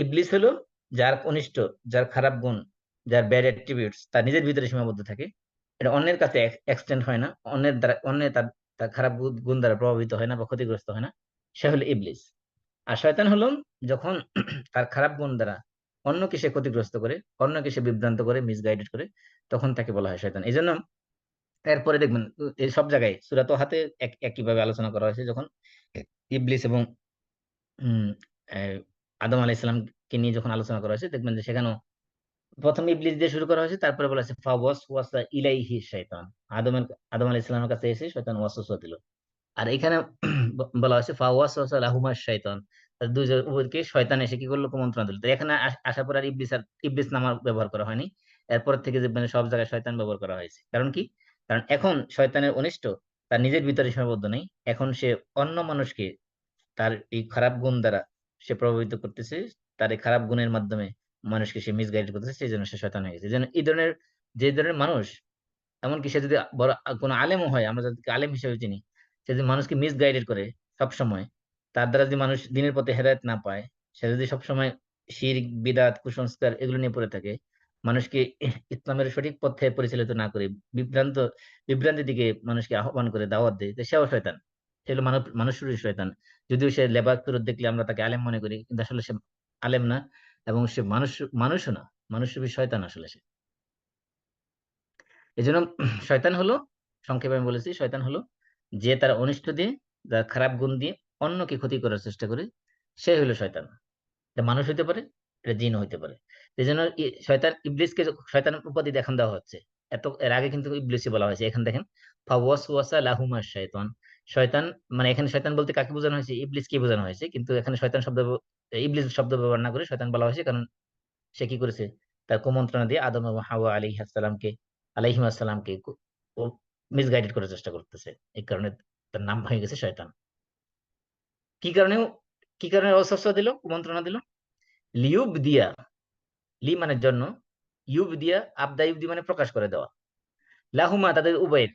ইবলিস হলো যার অনিষ্ট, যার খারাপ গুণ, যার ব্যাড অ্যাট্রিবিউটস তার নিজের ভিতরে সীমাবদ্ধ থাকে, এটা অন্যের কাছে এক্সটেন্ড হয় না, অন্যের দ্বারা, অন্যের তার তার খারাপ গুণ দ্বারা প্রভাবিত হয় না বা ক্ষতিগ্রস্ত হয় না, সে হলো ইবলিস। আর শয়তান হলো যখন তার খারাপ গুণ দ্বারা অন্যকে সে ক্ষতিগ্রস্ত করে, অন্যকে সে বিভ্রান্ত করে, মিসগাইডেড করে, তখন তাকে বলা হয় শয়তান। এই জন্য এরপরে দেখবেন এই সব জায়গায় সূরা তোহাতে একইভাবে আলোচনা করা হয়েছে, যখন ইবলিস এবং উম আহ, আদম আলাইহিস সালামকে নিয়ে যখন আলোচনা করা হয়েছে, দেখবেন যে সেখানেও প্রথম ইবলিস দিয়ে শুরু করা হয়েছে, তারপরে বলা হয়েছে ফাওয়াসওয়াসা ইলাইহি শাইতান, আদম আলাইহিস সালামের কাছে এসে শয়তান ওয়াসওয়াসা দিল। আর এখানে বলা হয়েছে ফাওয়াসওয়াসা লাহুমা শাইতান, দুইজন উভয়কে শয়তান এসে কি করলো? কুমন্ত্রণা দিল। তো এখানে আসার পর আর ইবলিস নাম আর ব্যবহার করা হয়নি, এরপর থেকে যে মানে সব জায়গায় শয়তান ব্যবহার করা হয়েছে। কারণ কি? কারণ এখন শয়তানের অনিষ্ট তার নিজের ভিতরে সীমাবদ্ধ নেই, এখন সে অন্য মানুষকে তার এই খারাপ গুণ দ্বারা সে প্রভাবিত করতেছে, তার এই খারাপ গুণের মাধ্যমে মানুষকে সে মিসগাইড করতেছে, সেই জন্য সে শয়তান হয়ে গেছে। এই জন্য এই ধরনের, যে ধরনের মানুষ, এমনকি সে যদি বড় কোনো আলেমও হয়, আমরা যাদেরকে আলেম হিসেবে চিনি, সে যদি মানুষকে মিসগাইডেড করে সব সময়, তার দ্বারা যদি মানুষ দিনের পথে হেদায়েত না পায়, সে যদি সবসময় শিরক, বিদআত, কুসংস্কার এগুলো নিয়ে পড়ে থাকে, মানুষকে ইসলামের সঠিক পথে পরিচালিত না করে বিভ্রান্তির দিকে মানুষকে আহ্বান করে দাওয়াত দেয়, তো সেও শয়তান। সে হলো মানুষেরই শয়তান। যদিও সে লেবাস তুরত দেখলে আমরা তাকে আলেম মনে করি, কিন্তু আসলে সে আলেম না, এবং সে মানুষও না, মানুষরূপী শয়তান আসলে সে। এই জন্য শয়তান হলো, সংক্ষেপে আমি বলেছি, শয়তান হলো যে তার অনিষ্ট দিয়ে, যার খারাপ গুণ দিয়ে অন্যকে ক্ষতি করার চেষ্টা করে, সে হলো শয়তান। এটা মানুষ হইতে পারে, এটা জিন হইতে পারে। এই জন্য শয়তান ইবলিসকে শয়তান উপাধি দেখান দেওয়া হচ্ছে। এর আগে কিন্তু ইবলিসই বলা হয়েছে। এখানে দেখেন, ফাওয়াসওয়াসা লাহুমা শাইতান। শয়তান মানে এখানে শয়তান বলতে কাকে বোঝানো হয়েছে? ইবলিসকে বোঝানো হয়েছে, কিন্তু এখানে শয়তান ইবলিস শব্দ ব্যবহার না করে শয়তান বলা হয়েছে, কারণ সে কি করেছে? তার কুমন্ত্রণা দিয়ে আদম এবং হাওয়া আলাইহিমা সালামকে ও মিসগাইডেড করার চেষ্টা করতেছে। এই কারণে তার নাম হয়ে গেছে শয়তান। কি কারণে কি কারণে অস্বস্ব দিল, কুমন্ত্রণা দিল? লিউব দিয়া, লি মানে জন্য, ইউব দিয়া, আবদা ইউবদি মানে প্রকাশ করে দেওয়া, লাহুমা তাদের উভয়ের,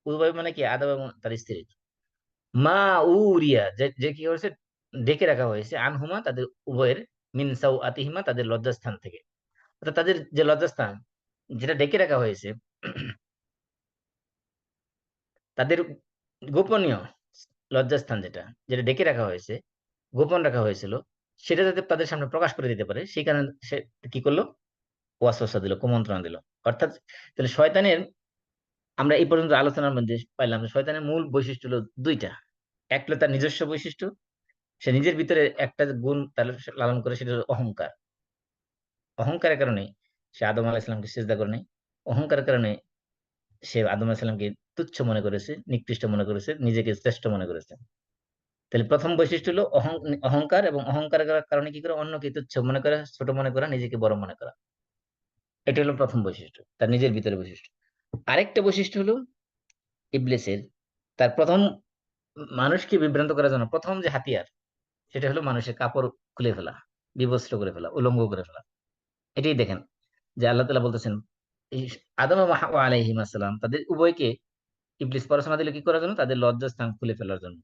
উভয় মানে কি আদম এবং তার স্ত্রী, মা উরিয়া যে যে কি হয়েছে, ডেকে রাখা হয়েছে, আনহুমা তাদের উভয়ের, মিন সাউ আতিহিমা তাদের লজ্জাস্থান থেকে। অর্থাৎ তাদের যে লজ্জাস্থান, যেটা ডেকে রাখা হয়েছে, তাদের গোপনীয় লজ্জাস্থান, যেটা যেটা ডেকে রাখা হয়েছে, গোপন রাখা হয়েছিল, সেটা যাতে তাদের সামনে প্রকাশ করে দিতে পারে, সেই কারণে সে কি করলো? ওয়াসওয়াসা দিল, কুমন্ত্রণা দিল। অর্থাৎ তাহলে শয়তানের, আমরা এই পর্যন্ত আলোচনার মধ্যে পাইলাম যে শয়তানের মূল বৈশিষ্ট্য হলো দুইটা। এক হলো তার নিজস্ব বৈশিষ্ট্য, সে নিজের ভিতরে একটা গুণ তার লালন করে, সেটা হলো অহংকার। অহংকারের কারণে সে আদম আলাইহিসসালামকে সিজদা করে নাই। অহংকারের কারণে সে আদম আলাইহিসসালামকে তুচ্ছ মনে করেছে, নিকৃষ্ট মনে করেছে, নিজেকে শ্রেষ্ঠ মনে করেছে। তাহলে প্রথম বৈশিষ্ট্য হলো অহংকার, এবং অহংকারের কারণে কি করে? অন্যকে তুচ্ছ মনে করা, ছোট মনে করা, নিজেকে বড় মনে করা। এটা হলো প্রথম বৈশিষ্ট্য, তার নিজের ভিতরে বৈশিষ্ট্য। আরেকটা বৈশিষ্ট্য হলো ইবলিসের, তার প্রথম মানুষকে বিভ্রান্ত করার জন্য প্রথম যে হাতিয়ার, সেটা হলো মানুষের কাপড় খুলে ফেলা, বিবস্ত্র করে ফেলা, উলঙ্গ করে ফেলা। এটাই দেখেন যে আল্লাহ তাআলা বলতেছেন, এই আদম এবং হাওয়া আলাইহিম আসসালাম তাদের উভয়কে ইবলিস পরোসনা দিল কি করার জন্য? তাদের লজ্জাস্থান খুলে ফেলার জন্য।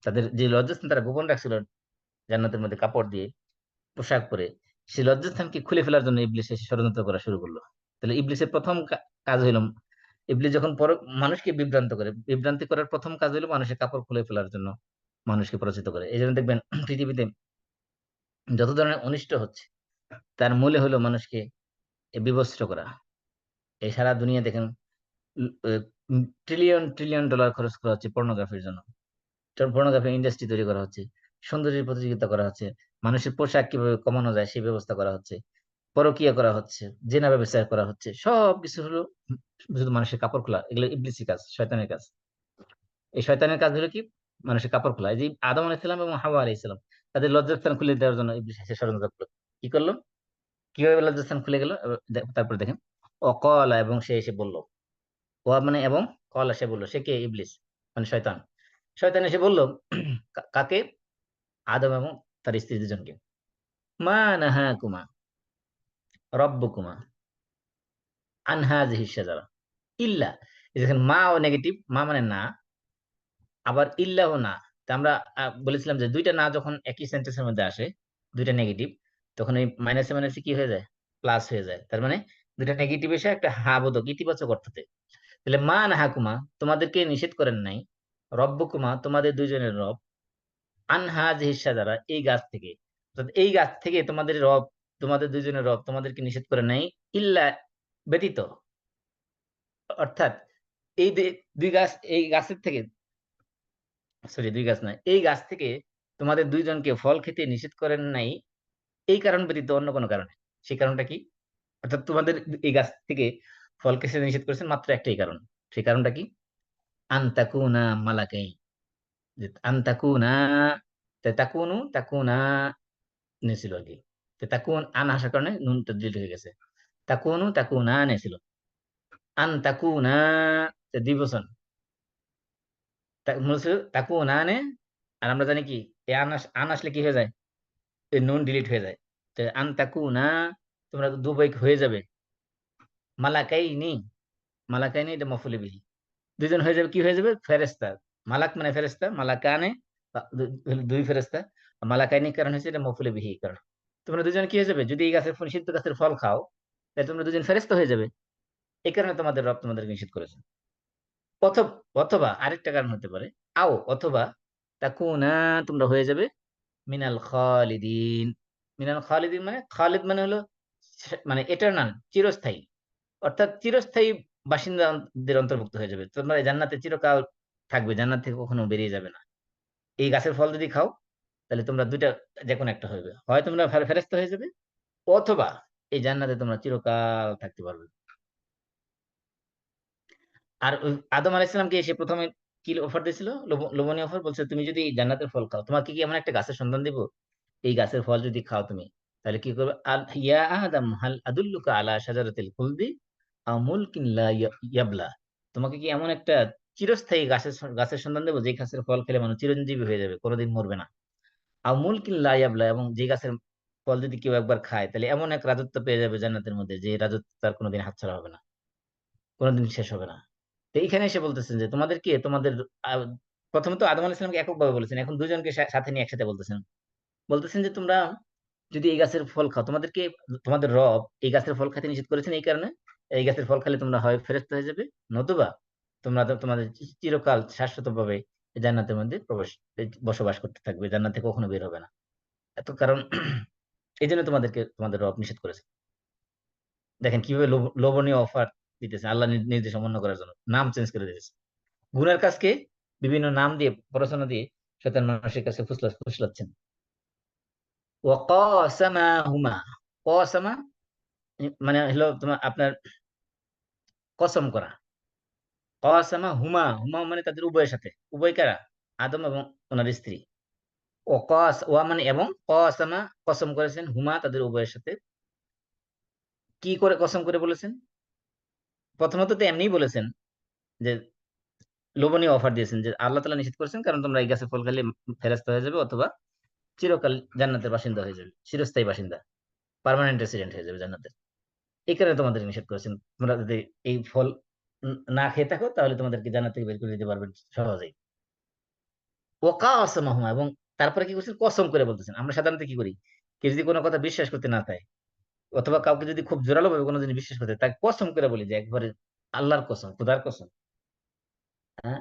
তাদের যে লজ্জাস্থান তারা গোপন রাখছিল জান্নাতের মধ্যে কাপড় দিয়ে, পোশাক পরে, সেই লজ্জাস্থানকে খুলে ফেলার জন্য ইবলিস এসে ষড়যন্ত্র করা শুরু করলো। তাহলে ইবলিসের প্রথম কাজ হইল, ইবলিস যখন মানুষকে বিভ্রান্ত করে, বিভ্রান্তি করার প্রথম কাজ হলো মানুষের কাপড় খুলে ফেলার জন্য মানুষকে প্ররোচিত করে। এই জন্য দেখবেন পৃথিবীতে যত ধরনের অনিষ্ট হচ্ছে, তার মূলে হলো মানুষকে বিবস্ত্র করা। এই সারা দুনিয়া দেখেন, ট্রিলিয়ন ট্রিলিয়ন ডলার খরচ করা হচ্ছে পর্নোগ্রাফির জন্য। পর্নোগ্রাফি ইন্ডাস্ট্রি তৈরি করা হচ্ছে, সৌন্দর্যের প্রতিযোগিতা করা হচ্ছে, মানুষের পোশাক কিভাবে কমানো যায় সেই ব্যবস্থা করা হচ্ছে, পরকীয়া করা হচ্ছে, জেনা ব্যবস্থা করা হচ্ছে। সবকিছু হলো শুধু মানুষের কাপড় খোলা। এগুলো ইবলিসের কাজ, শয়তানের কাজ। এই শয়তানের কাজ হলো কি? মানুষের কাপড় খোলা। এই যে আদম আলাইহিস সালাম এবং হাওয়া আলাইহিস সালাম, তাদের লজ্জাস্থান খুলে দেওয়ার জন্য ইবলিস এসে ষড়যন্ত্র করলো। কি করলো? কিভাবে লজ্জাস্থান খুলে গেল? তারপর দেখেন, অকলা, এবং সে এসে বলল, ও মানে এবং, কলা সে বললো, সে কে? ইবলিস মানে শয়তান। শয়তান এসে বলল কাকে? আদম এবং তার স্ত্রী দুজনকে, মা নাহাকুমা রব্বুকুমা আন হাযিহি শাজারা ইল্লা। এই দেখেন, মা ও নেগেটিভ, মা মানে না, আবার ইল্লাহ না। তা আমরা বলেছিলাম যে দুইটা না যখন একই সেন্টেন্সের মধ্যে আসে, দুইটা নেগেটিভ, তখন এই মাইনাসে মাইনাসে কি হয়ে যায়? প্লাস হয়ে যায়। তার মানে দুইটা নেগেটিভ এসে একটা হা বোধক ইতিবাচক অর্থতে। তাহলে মা নাহাকুমা তোমাদেরকে নিষেধ করেন নাই, রব্বুকুমা তোমাদের দুইজনের রব, আনহাযিহি শাজারা এই গাছ থেকে। অর্থাৎ এই গাছ থেকে তোমাদের রব, তোমাদের দুইজনের রব তোমাদেরকে নিষেধ করে নাই, ইল্লা ব্যতীত। অর্থাৎ এই দুই গাছ, এই গাছের থেকে, সরি দুই গাছ নয়, এই গাছ থেকে তোমাদের দুইজনকে ফল খেতে নিষেধ করেন নাই এই কারণ ব্যতীত অন্য কোনো কারণে। সেই কারণটা কি? অর্থাৎ তোমাদের এই গাছ থেকে ফল খেতে নিষেধ করেছেন মাত্র একটাই কারণ। সেই কারণটা কি? আনতাকুনা মালাকাই, যে আনতাকুনা, তাকুনু তাকুনা নেছিল আর কি। তাকুন আন আসার কারণে নুনটা ডিলিট হয়ে গেছে, তাকুনু তাকুনা নেছিল, আনতাকুনা দ্বিবচন, মূল ছিল তাকুনা নে। আর আমরা জানি কি, এই আন আসলে কি হয়ে যায়? এই নুন ডিলিট হয়ে যায়। তো আন তাকুনা, তোমরা দুবাই হয়ে যাবে, মালাকাইনি, মালাকাইনি এটা মফুলে বিহি, দুইজন হয়ে যাবে, কি হয়ে যাবে? ফেরেস্তা। মালাক মানে ফেরেস্তা, মালাকানে দুই ফেরেস্তা, মালাকাইনি কারণ হচ্ছে এটা মফুলে বিহি কারণ। তোমরা দুজন কি হয়ে যাবে যদি এই গাছের নিষিদ্ধ গাছের ফল খাও, তাই তোমরা দুজন ফেরেশতা হয়ে যাবে। এই কারণে তোমাদের রব তোমাদেরকে নিষেধ করেছে। অথবা অথবা আরেকটা কারণ হতে পারে, অথবা তাকুনা, তোমরা হয়ে যাবে মিনাল খালিদিন। মিনাল খালিদিন মানে, খালিদ মানে হলো মানে এটারনাল, চিরস্থায়ী, অর্থাৎ চিরস্থায়ী বাসিন্দাদের অন্তর্ভুক্ত হয়ে যাবে। তোমরা এই জান্নাতে চিরকাল থাকবে, জান্নাত থেকে কখনো বেরিয়ে যাবে না। এই গাছের ফল যদি খাও তাহলে তোমরা দুইটা যে কোনো একটা হবে, হয় তোমরা ফেরেশতা হয়ে যাবে, অথবা এই জান্নাতে তোমরা চিরকাল থাকতে পারবে। আর ওই আদম আলাইহিসসালামকে এসে প্রথমে কি অফার দিয়েছিল? লোভনীয় অফার, বলছে তুমি যদি এই জান্নাতের ফল খাও, তোমাকে কি এমন একটা গাছের সন্ধান দিব, এই গাছের ফল যদি খাও তুমি, তাহলে কি করবে? আল ইয়া আদম হাল আদুল্লুকা আলা শাজারাতিল খুলদি আও মুলকিন লা ইয়াবলা, তোমাকে কি এমন একটা চিরস্থায়ী গাছের সন্ধান দেবো, যে গাছের ফল খেলে মানুষ চিরঞ্জীবী হয়ে যাবে, কোনোদিন মরবে না। আও মুলকিন লা ইয়াবলা, এবং যে গাছের ফল যদি কেউ একবার খায় তাহলে এমন এক রাজত্ব পেয়ে যাবে জান্নাতের মধ্যে, যে রাজত্ব তার কোনোদিন হাতছাড়া হবে না, কোনোদিন শেষ হবে না। তো এইখানে এসে বলতেছেন যে তোমাদেরকে তোমাদের আহ, প্রথমত আদম আলাইহিস সালামকে এককভাবে বলেছেন, এখন দুজনকে সাথে নিয়ে একসাথে বলতেছেন। বলতেছেন যে তোমরা যদি এই গাছের ফল খাও, তোমাদেরকে তোমাদের রব এই গাছের ফল খেতে নিষেধ করেছেন এই কারণে, এই গাছের ফল খেলে তোমরা হয় ফেরেশতা হয়ে যাবে, নতুবা তোমরা তোমাদের চিরকাল শাশ্বতভাবে এই জান্নাতের মধ্যে বসবাস করতে থাকবে, জান্নাত থেকে কখনো বের হবে না। এত কারণ এই জন্য তোমাদেরকে তোমাদের রব নিষেধ করেছে। দেখেন কিভাবে লোভনীয় অফার দিতেছে, আল্লাহ নির্দেশ অমান্য করার জন্য নাম চেঞ্জ করে দিতেছে। গুনার কাজকে বিভিন্ন নাম দিয়ে, প্ররোচনা দিয়ে শয়তান মানুষের কাছে ফুসলাচ্ছেন। ওয়াকাসামাহুমা, কসামা মানে হলো তোমার আপনার কসম করা। কসামা হুমা, হুমা মানে তাদের উভয়ের সাথে, উভয় কারা? আদম এবং ওনার স্ত্রী। ওয়া মানে এবং, কসামা কসম করেছেন, হুমা তাদের উভয়ের সাথে। কি করে কসম করে বলেছেন? প্রথমত তো এমনিই বলেছেন যে লোভনীয় অফার দিয়েছেন, যে আল্লাহ তাআলা নিষেধ করেছেন কারণ তোমরা এই গাছের ফল খেলে ফেরেশতা হয়ে যাবে, অথবা চিরকাল জান্নাতের বাসিন্দা হয়ে যাবে, চিরস্থায়ী বাসিন্দা, পার্মানেন্ট রেসিডেন্ট হয়ে যাবে জান্নাতের। এই কারণে তোমাদের নিষেধ করেছেন, তোমরা যদি এই ফল না খেয়ে থাকো তাহলে তোমাদেরকে জান্নাত থেকে বের করে দিতে পারবেন সহজেই। ওয়াকাসামাহুমা, এবং তারপরে কি করছেন? কসম করে বলতেছেন। আমরা সাধারণত কি করি? কেউ যদি কোনো কথা বিশ্বাস করতে না চায়, অথবা কাউকে যদি খুব জোরালো ভাবে কোনো জিনিস বিশ্বাস করতে হয়, তাকে কসম করে বলি, যে একবারে আল্লাহর কসম, খোদার কসম। হ্যাঁ,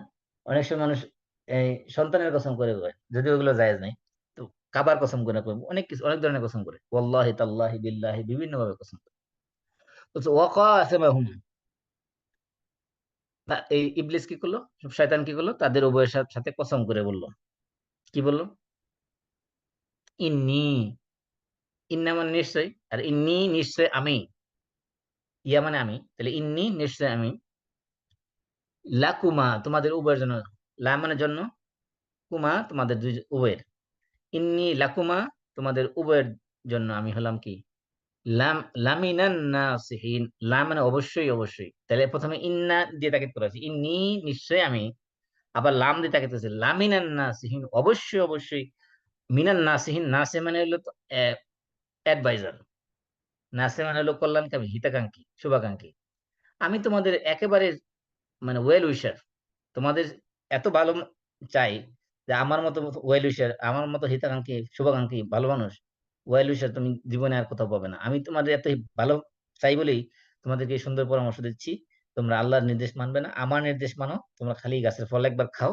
অনেক সময় মানুষ এই সন্তানের কসম করে বলে, যদি ওগুলো জায়েজ নাই, তো কাবার কসম করে, অনেক কিছু, অনেক ধরনের কসম করে, ওয়াল্লাহি তাল্লাহি বিল্লাহি, বিভিন্ন ভাবে কসম করে। বলছে ওয়াকাসামাহুমা, এই ইবলিস কি করলো, শয়তান কি করলো? তাদের উভয়ের সাথে কসম করে বললো, কি বললো? ইন্নি, ইন্না মানে নিশ্চয়, আর ইন্নি নিশ্চয় আমি, ইয়া মানে আমি, তাহলে ইন্নি নিশ্চয় আমি, লাকুমা তোমাদের উভয়ের জন্য, লা মানে জন্য, কুমা তোমাদের দুই উভয়ের, ইন্নি লাকুমা তোমাদের উভয়ের জন্য আমি হলাম কি, লাম লামিনান নাসিহিন, লা মানে অবশ্যই অবশ্যই, তাহলে প্রথমে ইন্না দিয়ে তাকে করা হয়েছে, ইন্নি নিশ্চয় আমি, আবার লাম দিয়ে তাকে করেছে লামিনান নাসিহিন, অবশ্যই অবশ্যই, মিনান নাসিহিন, নাসে মানে হলো অ্যাডভাইজার, নাসে মানে হলো কল্যাণকামী, হিতাকাঙ্ক্ষী, শুভাকাঙ্ক্ষী। আমি তোমাদের একেবারে মানে ওয়েল উইশার, তোমাদের এত ভালো চাই, যে আমার মতো ওয়েল উইশার, আমার মতো হিতাকাঙ্ক্ষী, শুভাকাঙ্ক্ষী, ভালো মানুষ, ওয়েল উইশার তুমি জীবনে আর কোথাও পাবে না। আমি তোমাদের এত ভালো চাই বলেই তোমাদেরকে এই সুন্দর পরামর্শ দিচ্ছি, তোমরা আল্লাহর নির্দেশ মানবে না, আমার নির্দেশ মানো, তোমরা খালি এই গাছের ফল একবার খাও,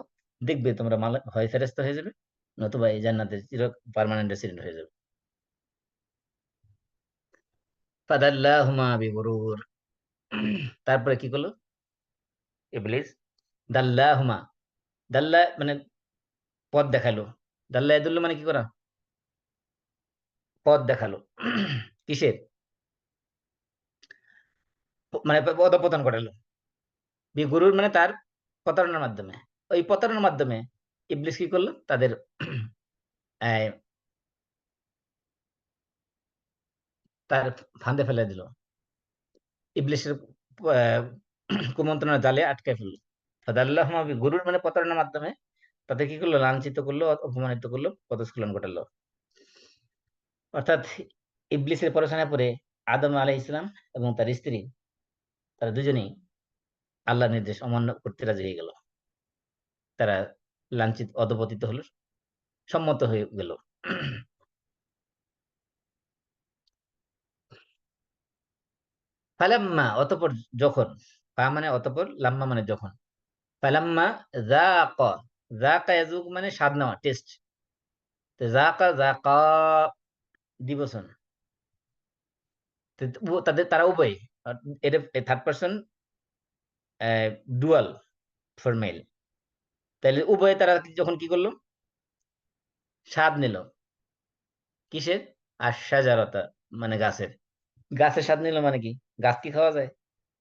দেখবে তোমরা হয় ফেরেশতা হয়ে যাবে, নতুবা এই জান্নাতে চির পার্মানেন্ট রেসিডেন্ট হয়ে যাবে। ফাদাল্লাহুমা বিগুরুর, তারপরে কি করলো ইবলিস? দাল্লাহুমা, দাল্লা মানে পথ দেখালো, দাল্লা ইয়াদুল্লু মানে কি করা? পথ দেখালো। কিসের? মানে অধঃপতন ঘটালো। বিগুরুর মানে তার প্রতারণার মাধ্যমে। ওই প্রতারণার মাধ্যমে ইবলিস কি করলো? তাদের আহ, তার ফাঁদে ফেলে দিল, ইবলিসের আহ, কুমন্ত্রণার জালে আটকে ফেললো। ফাদাল্লাহুমা বিগুরুর মানে প্রতারণার মাধ্যমে তাদের কি করলো? লাঞ্ছিত করলো, অপমানিত করলো, পদস্খলন ঘটালো। অর্থাৎ ইবলিসের প্ররোচনায় পড়ে আদম আলাইহিস সালাম এবং তার স্ত্রী, তারা দুজনেই আল্লাহর নির্দেশ অমান্য করতে রাজি হয়ে গেল। তারা লাঞ্ছিত, অধপতিত হলো, সম্মত হয়ে গেল। ফালাম্মা অতঃপর যখন, ফা মানে অতঃপর, লাম্মা মানে যখন, ফালাম্মা যাকা, যাকা ইয়াযুক মানে স্বাদ নেওয়া, টেস্ট। তো যাকা যাকা দ্বিবচন। তো তাদের তারা উভয়, এটা third person dual for mail. তাহলে উভয়ে তারা যখন কি করলো, স্বাদ নিল কিসের, আশ-শাজারাতা মানে গাছের, গাছের স্বাদ নিল মানে কি, গাছ কি খাওয়া যায়,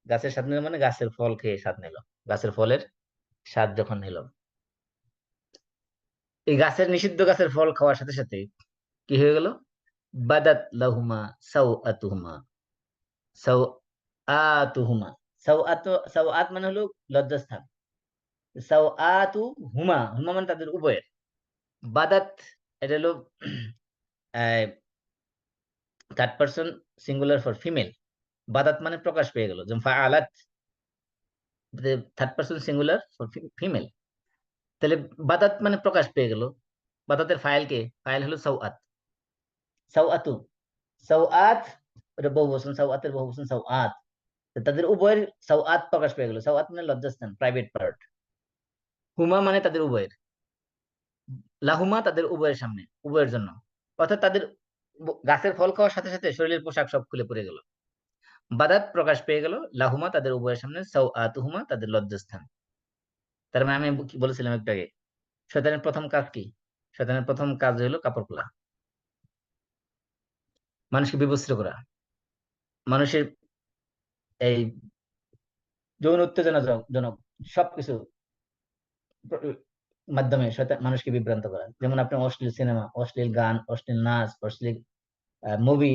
গাছের স্বাদ নিল মানে গাছের ফল খেয়ে স্বাদ নিল, গাছের ফলের স্বাদ যখন নিল। এই গাছের নিষিদ্ধ গাছের ফল খাওয়ার সাথে সাথে কি হয়ে গেল, বাদাত লাহুমা সাওআতুহুমা, সাওআতুহুমা, সাওআত মানে হলো লজ্জাস্থান, সাওআতু হুমা, হুমা মানে তাদের উভয়ের, বাদাত এটা হলো third person singular for female, বাদাত মানে প্রকাশ পেয়ে গেল, যেমন ফাআলাত third person singular for female. তাহলে বাদাত মানে প্রকাশ পেয়ে গেল, বাদাতের ফাইল কে, ফাইল হলো সাওআত, সাওআতু, সাওআত এটা বহুবচন, সাওআতের বহুবচন সাওআত, তাদের উভয়ের সাওআত প্রকাশ পেয়ে গেল, সাওআত মানে লজ্জাস্থান, প্রাইভেট পার্ট, হুমা মানে তাদের উভয়ের, লাহুমা তাদের উভয়ের সামনে, উভয়ের জন্য, অর্থাৎ তাদের গাছের ফল খাওয়ার সাথে সাথে শরীরের পোশাক সব খুলে পড়ে গেল, বাদাত প্রকাশ পেয়ে গেল, লাহুমা তাদের উভয়ের সামনে, সাওআতুহুমা তাদের লজ্জাস্থান। তার মানে আমি কি বলেছিলাম একটু আগে, শয়তানের প্রথম কাজ কি, শয়তানের প্রথম কাজ হলো কাপড় খোলা, মানুষকে বিবস্ত্র করা, মানুষের এই যৌন উত্তেজনা জনক সবকিছু মাধ্যমে শয়তান মানুষকে বিভ্রান্ত করা, যেমন আপনি অশ্লীল সিনেমা, অশ্লীল গান, অশ্লীল নাচ, অশ্লীল মুভি,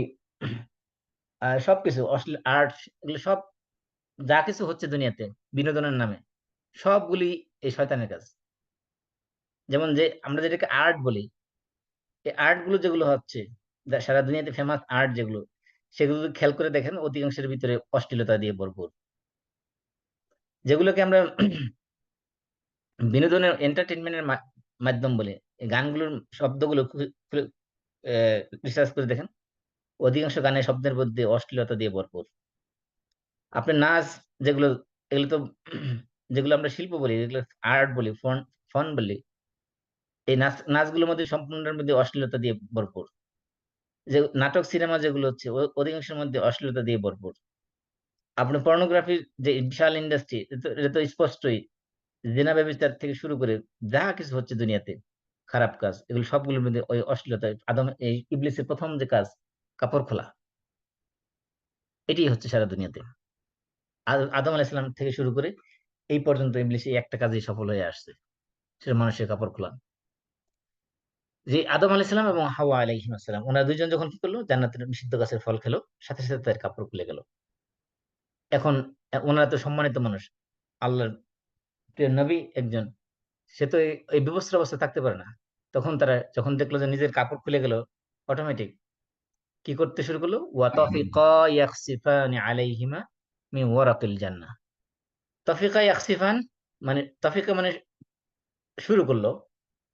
সবকিছু অশ্লীল আর্ট, এগুলো সব যা কিছু হচ্ছে দুনিয়াতে বিনোদনের নামে, সবগুলি এই শয়তানের কাজ। যেমন যে আমরা যেটাকে আর্ট বলি, এই আর্ট গুলো যেগুলো হচ্ছে, সারা দুনিয়াতে ফেমাস আর্ট যেগুলো, সেগুলো যদি খেয়াল করে দেখেন অধিকাংশের ভিতরে অশ্লীলতা দিয়ে ভরপুর। যেগুলোকে আমরা বিনোদনের এন্টারটেনমেন্টের মাধ্যম বলে, এই গানগুলোর শব্দগুলো রিসার্চ করে দেখেন, অধিকাংশ গানের শব্দের মধ্যে অশ্লীলতা দিয়ে ভরপুর। আপনার নাচ যেগুলো, এগুলো তো যেগুলো আমরা শিল্প বলি, যেগুলো আর্ট বলি, ফন ফন বলি, এই নাচগুলোর মধ্যে সম্পূর্ণের মধ্যে অশ্লীলতা দিয়ে ভরপুর। যে নাটক সিনেমা যেগুলো হচ্ছে অধিকাংশের মধ্যে অশ্লীলতা দিয়ে ভরপুর। আপনি পর্নোগ্রাফির যে বিশাল ইন্ডাস্ট্রি, এটা তো স্পষ্টই, জেনা ব্যভিচার থেকে শুরু করে যা কিছু হচ্ছে দুনিয়াতে খারাপ কাজ, এগুলো সবগুলোর মধ্যে ওই অশ্লীলতা, আদম এই ইবলিসের প্রথম যে কাজ কাপড় খোলা, এটি হচ্ছে সারা দুনিয়াতে। আদম আলাইহিস সালাম থেকে শুরু করে এই পর্যন্ত ইবলিস এই একটা কাজেই সফল হয়ে আসছে, সেটা মানুষের কাপড় খোলা। যে আদম আলাইহিস সালাম এবং হাওয়া আলাইহিস সালাম, ওনারা দুইজন যখন কি করলো, জান্নাতের নিষিদ্ধ গাছের ফল খেলো, সাথে সাথে তার কাপড় খুলে গেল। এখন ওনারা তো সম্মানিত মানুষ, আল্লাহর প্রিয় নবী একজন, সে তো এই বিবস্ত্র অবস্থা থাকতে পারে না। তখন তারা যখন দেখলো যে নিজের কাপড় খুলে গেল, অটোমেটিক কি করতে শুরু করলো, ওয়াতাফিকা ইয়াখসিফানি আলাইহিমা মিন ওয়ারাকিল জান্নাহ। তাফিকা ইয়াখসিফান মানে, তাফিকা মানে শুরু করলো,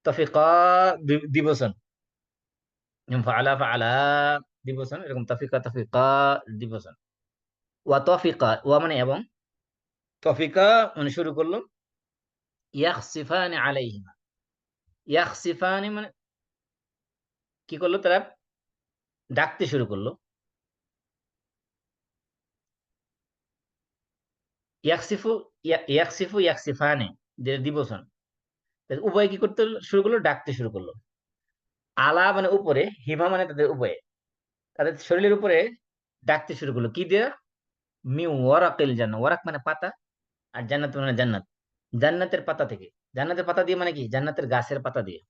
তাফিকা দিবসন, যেমন ফাআলা ফাআলা দিবসন, এরকম তাফিকা তাফিকা দিবসন। ওয়াতাফিকা, ওয়া মানে এবং, তাফিকা মানে শুরু করলো, ইয়াখসিফানি আলাইহিমা, ইয়াখসিফানি মানে কি করলো, তারা ডাকতে শুরু করলো, ইয়াকসিফু, ইয়াকসিফু ইয়াকসিফানে, যে দিবসন, উভয় কি করতে শুরু করলো, ডাকতে শুরু করলো। আলা মানে উপরে, হিমা মানে তাদের উভয়ে, তাদের শরীরের উপরে ডাকতে শুরু করলো কি দিয়ে, মি ওয়ারাকিল জান্নাহ, ওয়ারাক মানে পাতা, আর জান্নাত মানে জান্নাত, জান্নাতের পাতা থেকে, জান্নাতের পাতা দিয়ে মানে কি, জান্নাতের গাছের পাতা দিয়ে,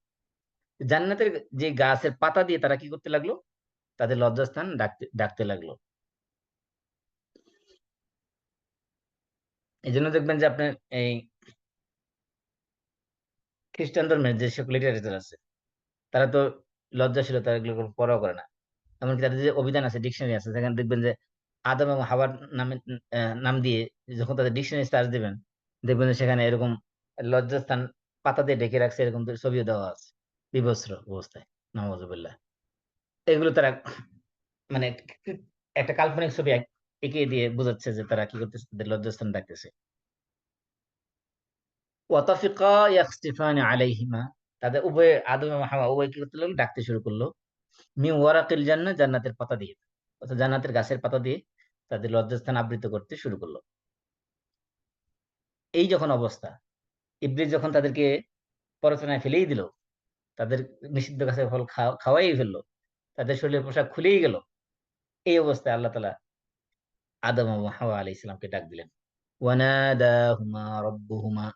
জান্নাতের যে গাছের পাতা দিয়ে তারা কি করতে লাগলো, তাদের লজ্জাস্থান ডাকতে ডাকতে লাগলো। এই জন্য দেখবেন যে আপনার এই খ্রিস্টান ধর্মের যে সকল লিটারেচার আছে, তারা তো লজ্জাশীলতা এগুলো পরোয়া করে না। এমনকি তাদের যে অভিধান আছে, ডিকশনারি আছে, সেখানে দেখবেন যে আদম এবং হাওয়ার নামে নাম দিয়ে যখন তাদের ডিকশনারি সার্চ দিবেন, দেখবেন যে সেখানে এরকম লজ্জাস্থান পাতা দিয়ে ঢেকে রাখছে, এরকম ছবিও দেওয়া আছে বিবস্ত্র অবস্থায়, নাউযুবিল্লাহ। এগুলো তারা মানে একটা কাল্পনিক ছবি একে দিয়ে বোঝাচ্ছে যে তারা কি করতেছে, তাদের লজ্জাস্থান ডাকতেছে। ওয়াতাফিকা ইয়াখসিফানি আলাইহিমা, তাদের উভয়ে আদম এবং হাওয়া উভয় কি করতে লাগলো, ডাকতে শুরু করলো। মিন ওয়ারাকিল জান্নাহ, জান্নাতের পাতা দিয়ে, অর্থাৎ জান্নাতের গাছের পাতা দিয়ে তাদের লজ্জাস্থান আবৃত করতে শুরু করলো। এই যখন অবস্থা, ইবলিস যখন তাদেরকে পরচনায় ফেলেই দিল, তাদের নিষিদ্ধ গাছের ফল খাওয়াই ফেললো, তাদের শরীরের পোশাক খুলেই গেল, এই অবস্থায় আল্লাহ তাআলা আদম এবং হাওয়া আলাইহিস সালামকে ডাক দিলেন। ওয়ানাদাহুমা রাব্বুহুমা,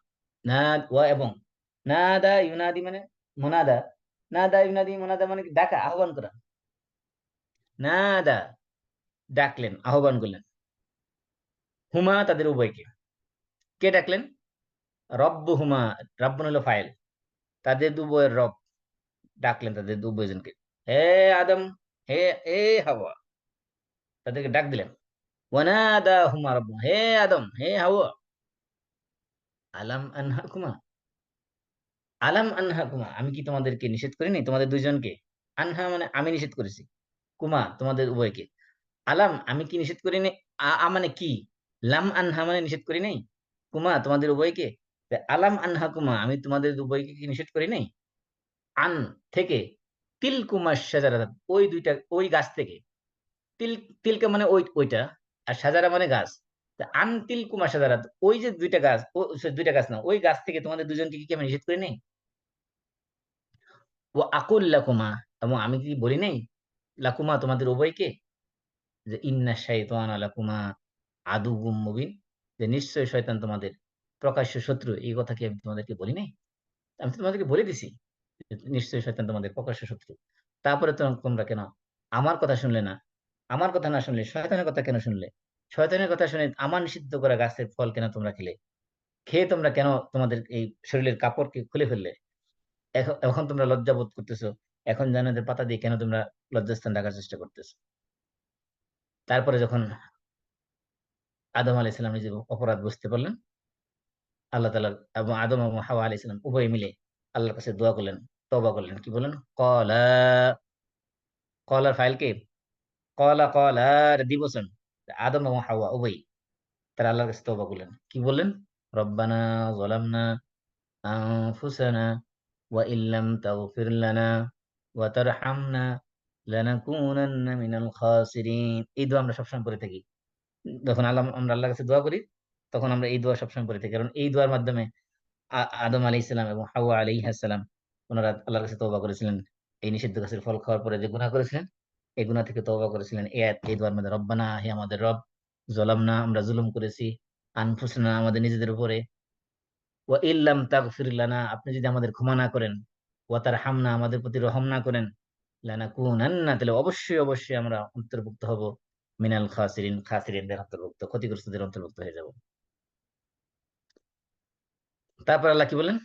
এবং নাদা ইউনাদি মানে মুনাদা, নাদা ইউনাদি মুনাদা মানে কি? ডাকা, আহ্বান করা। নাদা, ডাকলেন, আহ্বান করলেন। হুমা, তাদের উভয়কে। কে ডাকলেন? রব্বুহুমা, রব্বুন হলো ফাইল, তাদের উভয়ের রব ডাকলেন তাদের উভয়জনকে। হে আদম, হে হে হাওয়া, তাদেরকে ডাক দিলেন। ওয়ানাদাহুমা রাব্বুহুমা, হে আদম, হে হাওয়া, আলাম আনহাকুমা, আলাম আনহাকুমা, আমি কি তোমাদেরকে নিষেধ করিনি, তোমাদের দুইজনকে? আনহা মানে আমি নিষেধ করেছি, কুমা তোমাদের উভয়কে। আলাম, আমি কি নিষেধ করিনি? মানে কি? লাম আনহা মানে নিষেধ করি নাই, কুমা তোমাদের উভয়কে। তা আলাম আনহা কুমা, আমি তোমাদের উভয়কে কি নিষেধ করি নাই? আন থেকে, তিল কুমা সাজারা, ওই দুইটা, ওই গাছ থেকে। তিল, তিলকা মানে ওইটা, আর সাজারা মানে গাছ। তা আন তিল কুমা সাজারা, ওই যে দুইটা গাছ, দুইটা গাছ না, ওই গাছ থেকে তোমাদের দুজনকে কি আমি নিষেধ করি নাই? ও আকুল লাকুমা, এবং আমি কি বলি নাই লাকুমা তোমাদের উভয়কে, যে ইন্না শাইতানা লাকুমা আদুউম মুবিন, যে নিশ্চয় শয়তান তোমাদের প্রকাশ্য শত্রু, এই কথা কি আমি তোমাদেরকে বলি নাই? আমি তো তোমাদেরকে বলে দিছি যে নিশ্চয় শয়তান তোমাদের প্রকাশ্য শত্রু। তারপরে তোমরা কেন আমার কথা শুনলে না? আমার কথা না শুনলে শয়তানের কথা কেন শুনলে? শয়তানের কথা শুনে আমার নিষিদ্ধ করা গাছের ফল কেন তোমরা খেলে? খেয়ে তোমরা কেন তোমাদের এই শরীরের কাপড়কে খুলে ফেললে? এখন এখন তোমরা লজ্জা বোধ করতেছো, এখন জান্নাতের পাতা দিয়ে কেন তোমরা লজ্জাস্থান ঢাকার চেষ্টা করতেছো? তারপরে যখন আদম আলাইহিস সালাম নিজে অপরাধ বুঝতে পারলেন, আল্লাহ তাআলা এবং আদম এবং হাওয়া আলাইহিস সালাম উভয়ে মিলে আল্লাহর কাছে দোয়া করলেন, তওবা করলেন। কি বলেন? ক্বালা, ক্বালার ফাইল কে? ক্বালার দ্বিবচন। আদম এবং হাওয়া উভয়ই তারা আল্লাহর কাছে তওবা করলেন। কি বললেন? রব্বানা যালামনা আনফুসানা ওয়া ইল্লাম তাগফির লানা ওয়া তারহামনা লানাকুনান্না মিনাল খাসিরিন। এই দোয়া আমরা সবসময় পড়ে থাকি। যখন আমরা আল্লাহর কাছে দোয়া করি, তখন আমরা এই দোয়া সবসময় পড়ে থাকি। কারণ এই দোয়ার মাধ্যমে আদম আলাইহিস সালাম এবং হাওয়া আলাইহিস সালাম ওনারা আল্লাহর কাছে তওবা করেছিলেন। এই নিষিদ্ধ গাছের ফল খাওয়ার পরে যে গুনাহ করেছিলেন, এই গুনাহ থেকে তওবা করেছিলেন। এই দোয়ার মধ্যে রব্বানা, হে আমাদের রব, যালামনা, আমরা জুলুম করেছি, আনফুসনা, আমাদের নিজেদের উপরে, ওয়া ইল্লাম তাগফির লানা, আপনি যদি আমাদের ক্ষমা না করেন, ওয়া তারহামনা, আমাদের প্রতি রহম না করেন, লানাকুনান্না, তাহলে অবশ্যই অবশ্যই আমরা অন্তর্ভুক্ত হব মিনাল খাসিরিন, খাসিরিনদের অন্তর্ভুক্ত, ক্ষতিগ্রস্তদের অন্তর্ভুক্ত হয়ে যাব। তারপর আল্লাহ কি বলেন?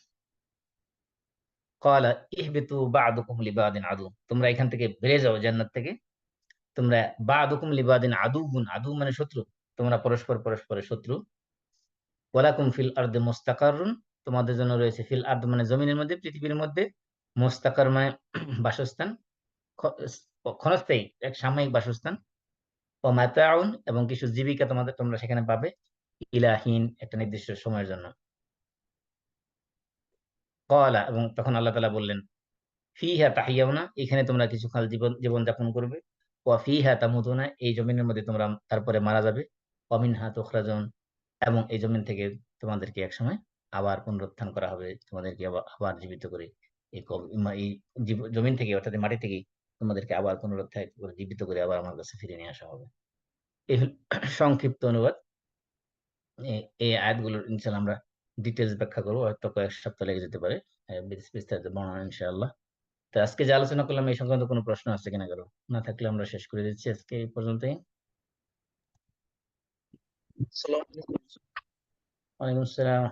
ক্বালা ইহবিতু বা'দুকুম লিবাদিন আদু, তোমরা এখান থেকে বেরিয়ে যাও জান্নাত থেকে। তোমরা বা'দুকুম লিবাদিন আদুউন, আদু মানে শত্রু, তোমরা পরস্পর পরস্পরের শত্রু। ওয়ালাকুম ফিল আরদি মুস্তাকাররুন, তোমাদের জন্য রয়েছে ফিল আরদ মানে জমিনের মধ্যে, পৃথিবীর মধ্যে, মুস্তাকার মানে বাসস্থান, ক্ষণস্থায়ী এক সাময়িক বাসস্থান। ও মাতাউন, এবং কিছু জীবিকা তোমরা সেখানে পাবে, ইলাহিন, একটা নির্দিষ্ট সময়ের জন্য। ক্বালা, এবং তখন আল্লাহ তাআলা বললেন, ফিহা তাহিয়াউনা, এখানে তোমরা কিছুকাল জীবন যাপন করবে। ওয়া ফিহা তামুতুনা, এই জমিনের মধ্যে তোমরা তারপরে মারা যাবে। ওয়া মিনহা তুখরাজুন, এবং এই জমিন থেকে তোমাদেরকে একসময় আবার পুনরুত্থান করা হবে, তোমাদেরকে আবার জীবিত করে এই জমিন থেকে, অর্থাৎ এই মাটি থেকেই তোমাদেরকে আবার পুনরুত্থান করে জীবিত করে আবার আমার কাছে ফিরে নিয়ে আসা হবে। এই হল সংক্ষিপ্ত অনুবাদ। এই আয়াতগুলোর ইনশাআল্লাহ আমরা ডিটেলস ব্যাখ্যা করবো, হয়তো কয়েক সপ্তাহ লেগে যেতে পারে বিস্তারিত বর্ণনা ইনশাআল্লাহ। তো আজকে যে আলোচনা করলাম এই সংক্রান্ত কোনো প্রশ্ন আছে কিনা কারো? না থাকলে আমরা শেষ করে দিচ্ছি আজকে এই পর্যন্তই। ওয়ালাইকুম আসসালাম।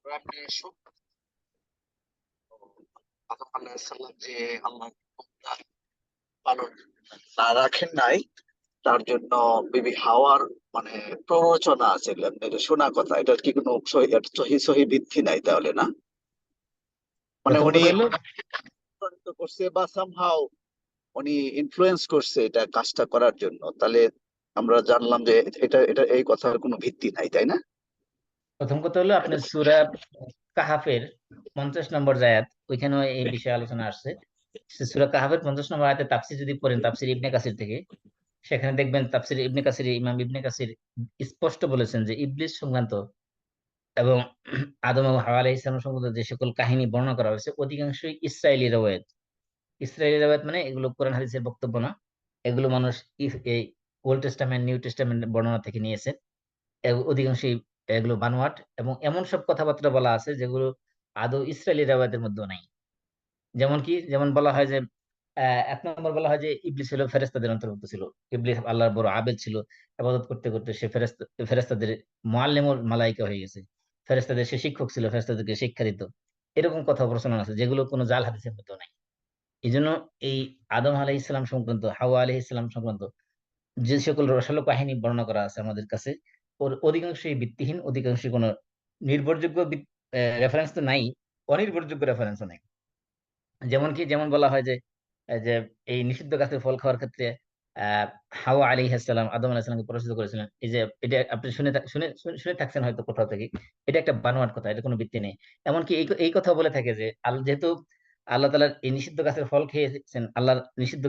আমরা আদম আলাইহিস সালাম যে আল্লাহ পালন না রাখেন নাই, তার জন্য বিবি হাওয়ার মানে প্ররোচনা আছে, এটা শোনা কথা, এটার কি কোনো সহি ভিত্তি নাই তাহলে? না মানে প্রথমত উনি হইলো প্ররোচিত করছে বা সামহাও উনি ইনফ্লুয়েন্স করছে এটা কাজটা করার জন্য, তাহলে আমরা জানলাম যে এটা এটা এই কথার কোনো ভিত্তি নাই, তাই না? প্রথম কথা হলো আপনার সূরা কাহাফের 50 নম্বর আয়াত, ওইখানে এই বিষয়ে আলোচনা আসছে। সূরা কাহাফের 50 নম্বর আয়াতে তাফসীর যদি পড়েন, তাফসীর ইবনে কাসির থেকে, সেখানে দেখবেন তাফসীর ইবনে কাসির, ইমাম ইবনে কাসির স্পষ্ট বলেছেন যে ইবলিস সংক্রান্ত এবং আদম এবং হাওয়া আলাইহিস সালাম সংক্রান্ত যে সকল কাহিনী বর্ণনা করা হয়েছে অধিকাংশই ইসরায়েলি রওয়ায়াত। ইসরায়েলি রওয়ায়াত মানে এগুলো কোরআন হাদিসের বক্তব্য না, এগুলো মানুষ এই ওল্ড টেস্টামেন্ট নিউ টেস্টামেন্ট বর্ণনা থেকে নিয়েছে। অধিকাংশই এগুলো বানোয়াট, এবং এমন সব কথাবার্তা বলা আছে যেগুলো আদৌ ইসরায়েলি রওয়ায়াতের মধ্যেও নাই। যেমন কি, যেমন বলা হয় যে 1 নম্বর বলা হয় যে ইবলিস ছিল ফেরেশতাদের অন্তর্ভুক্ত ছিল। ইবলিস আল্লাহর বড় আবেদ ছিল, ইবাদত করতে করতে সে ফেরেশতাদের মুআল্লিমুল মালাইকা হয়ে গেছে। ফেরেশতাদের সে শিক্ষক ছিল, ফেরেশতাদেরকে শিক্ষা দিত। এরকম কথা প্রচলন আছে যেগুলো কোনো জাল হাদিসের মধ্যেও নাই। এই জন্য এই আদম আলাইহিস সালাম সংক্রান্ত, হাওয়া আলাইহিস সালাম সংক্রান্ত যে সকল রসালো কাহিনী বর্ণনা করা আছে আমাদের কাছে, ওর অধিকাংশই ভিত্তিহীন, অধিকাংশই কোনো নির্ভরযোগ্য রেফারেন্স তো নাই, অনির্ভরযোগ্য রেফারেন্সও নাই। যেমন কি, যেমন বলা হয় যে যে এই নিষিদ্ধ গাছের ফল খাওয়ার ক্ষেত্রে আহ হাওয়া আলাইহিস সালাম আদম আলাইহিস সালামকে পরাজিত করেছিলেন। এই যে এটা আপনি শুনে থাকছেন হয়তো কোথাও থেকে, এটা একটা বানোয়াট কথা, এটা কোনো ভিত্তি নেই। এমনকি এই কথা বলে থাকে যে যেহেতু আল্লাহ তাআলার এই নিষিদ্ধ গাছের ফল খেয়েছেন, আল্লাহর নিষিদ্ধ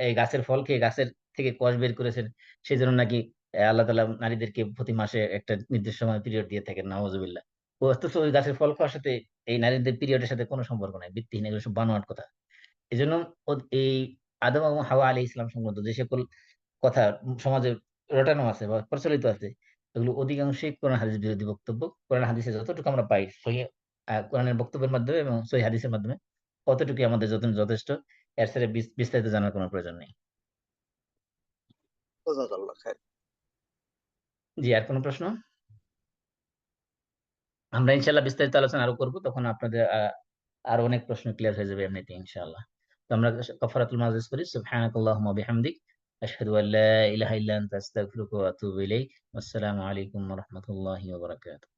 এই গাছের ফল খেয়ে গাছের থেকে কষ বের করেছেন, সেই জন্য নাকি আল্লাহ তাআলা নারীদেরকে প্রতি মাসে একটা নির্দিষ্ট সময় পিরিয়ড দিয়ে থাকেন, নাউজুবিল্লাহ। অথচ ওই গাছের ফল খাওয়ার সাথে এই নারীদের পিরিয়ডের সাথে কোনো সম্পর্ক নাই, ভিত্তিহীন, এগুলো সব বানোয়াট কথা। এই জন্য এই আদম এবং হাওয়া আলাইহিস সালাম সংক্রান্ত যে সকল কথা সমাজে রটানো আছে বা প্রচলিত আছে, এগুলো অধিকাংশই কোরআন হাদিস বিরোধী বক্তব্য। কোরআন হাদিসে যতটুকু আমরা পাই সহি কোরআনের বক্তব্যের মাধ্যমে এবং সহি হাদিসের মাধ্যমে, অতটুকুই আমাদের যথেষ্ট। এর সাথে বিস্তারিত জানার কোনো প্রয়োজন নেই। জাযাকাল্লাহ খাইর। জি, আর কোনো প্রশ্ন? আমরা ইনশাল্লাহ বিস্তারিত আলোচনা আরো করবো, তখন আপনাদের আরো অনেক প্রশ্ন ক্লিয়ার হয়ে যাবে এমনিতে ইনশাআল্লাহ। তো আমরা কাফারাতুল মাজিজ করি, সুবহানাকাল্লাহুম্মা ওয়া বিহামদিক, আশহাদু আল্লা ইলাহা ইল্লা আনতা আস্তাগফিরুকা ওয়া আতুবু ইলাইক। আসসালামু আলাইকুম ওয়া রাহমাতুল্লাহি ওয়া বারাকাতুহু।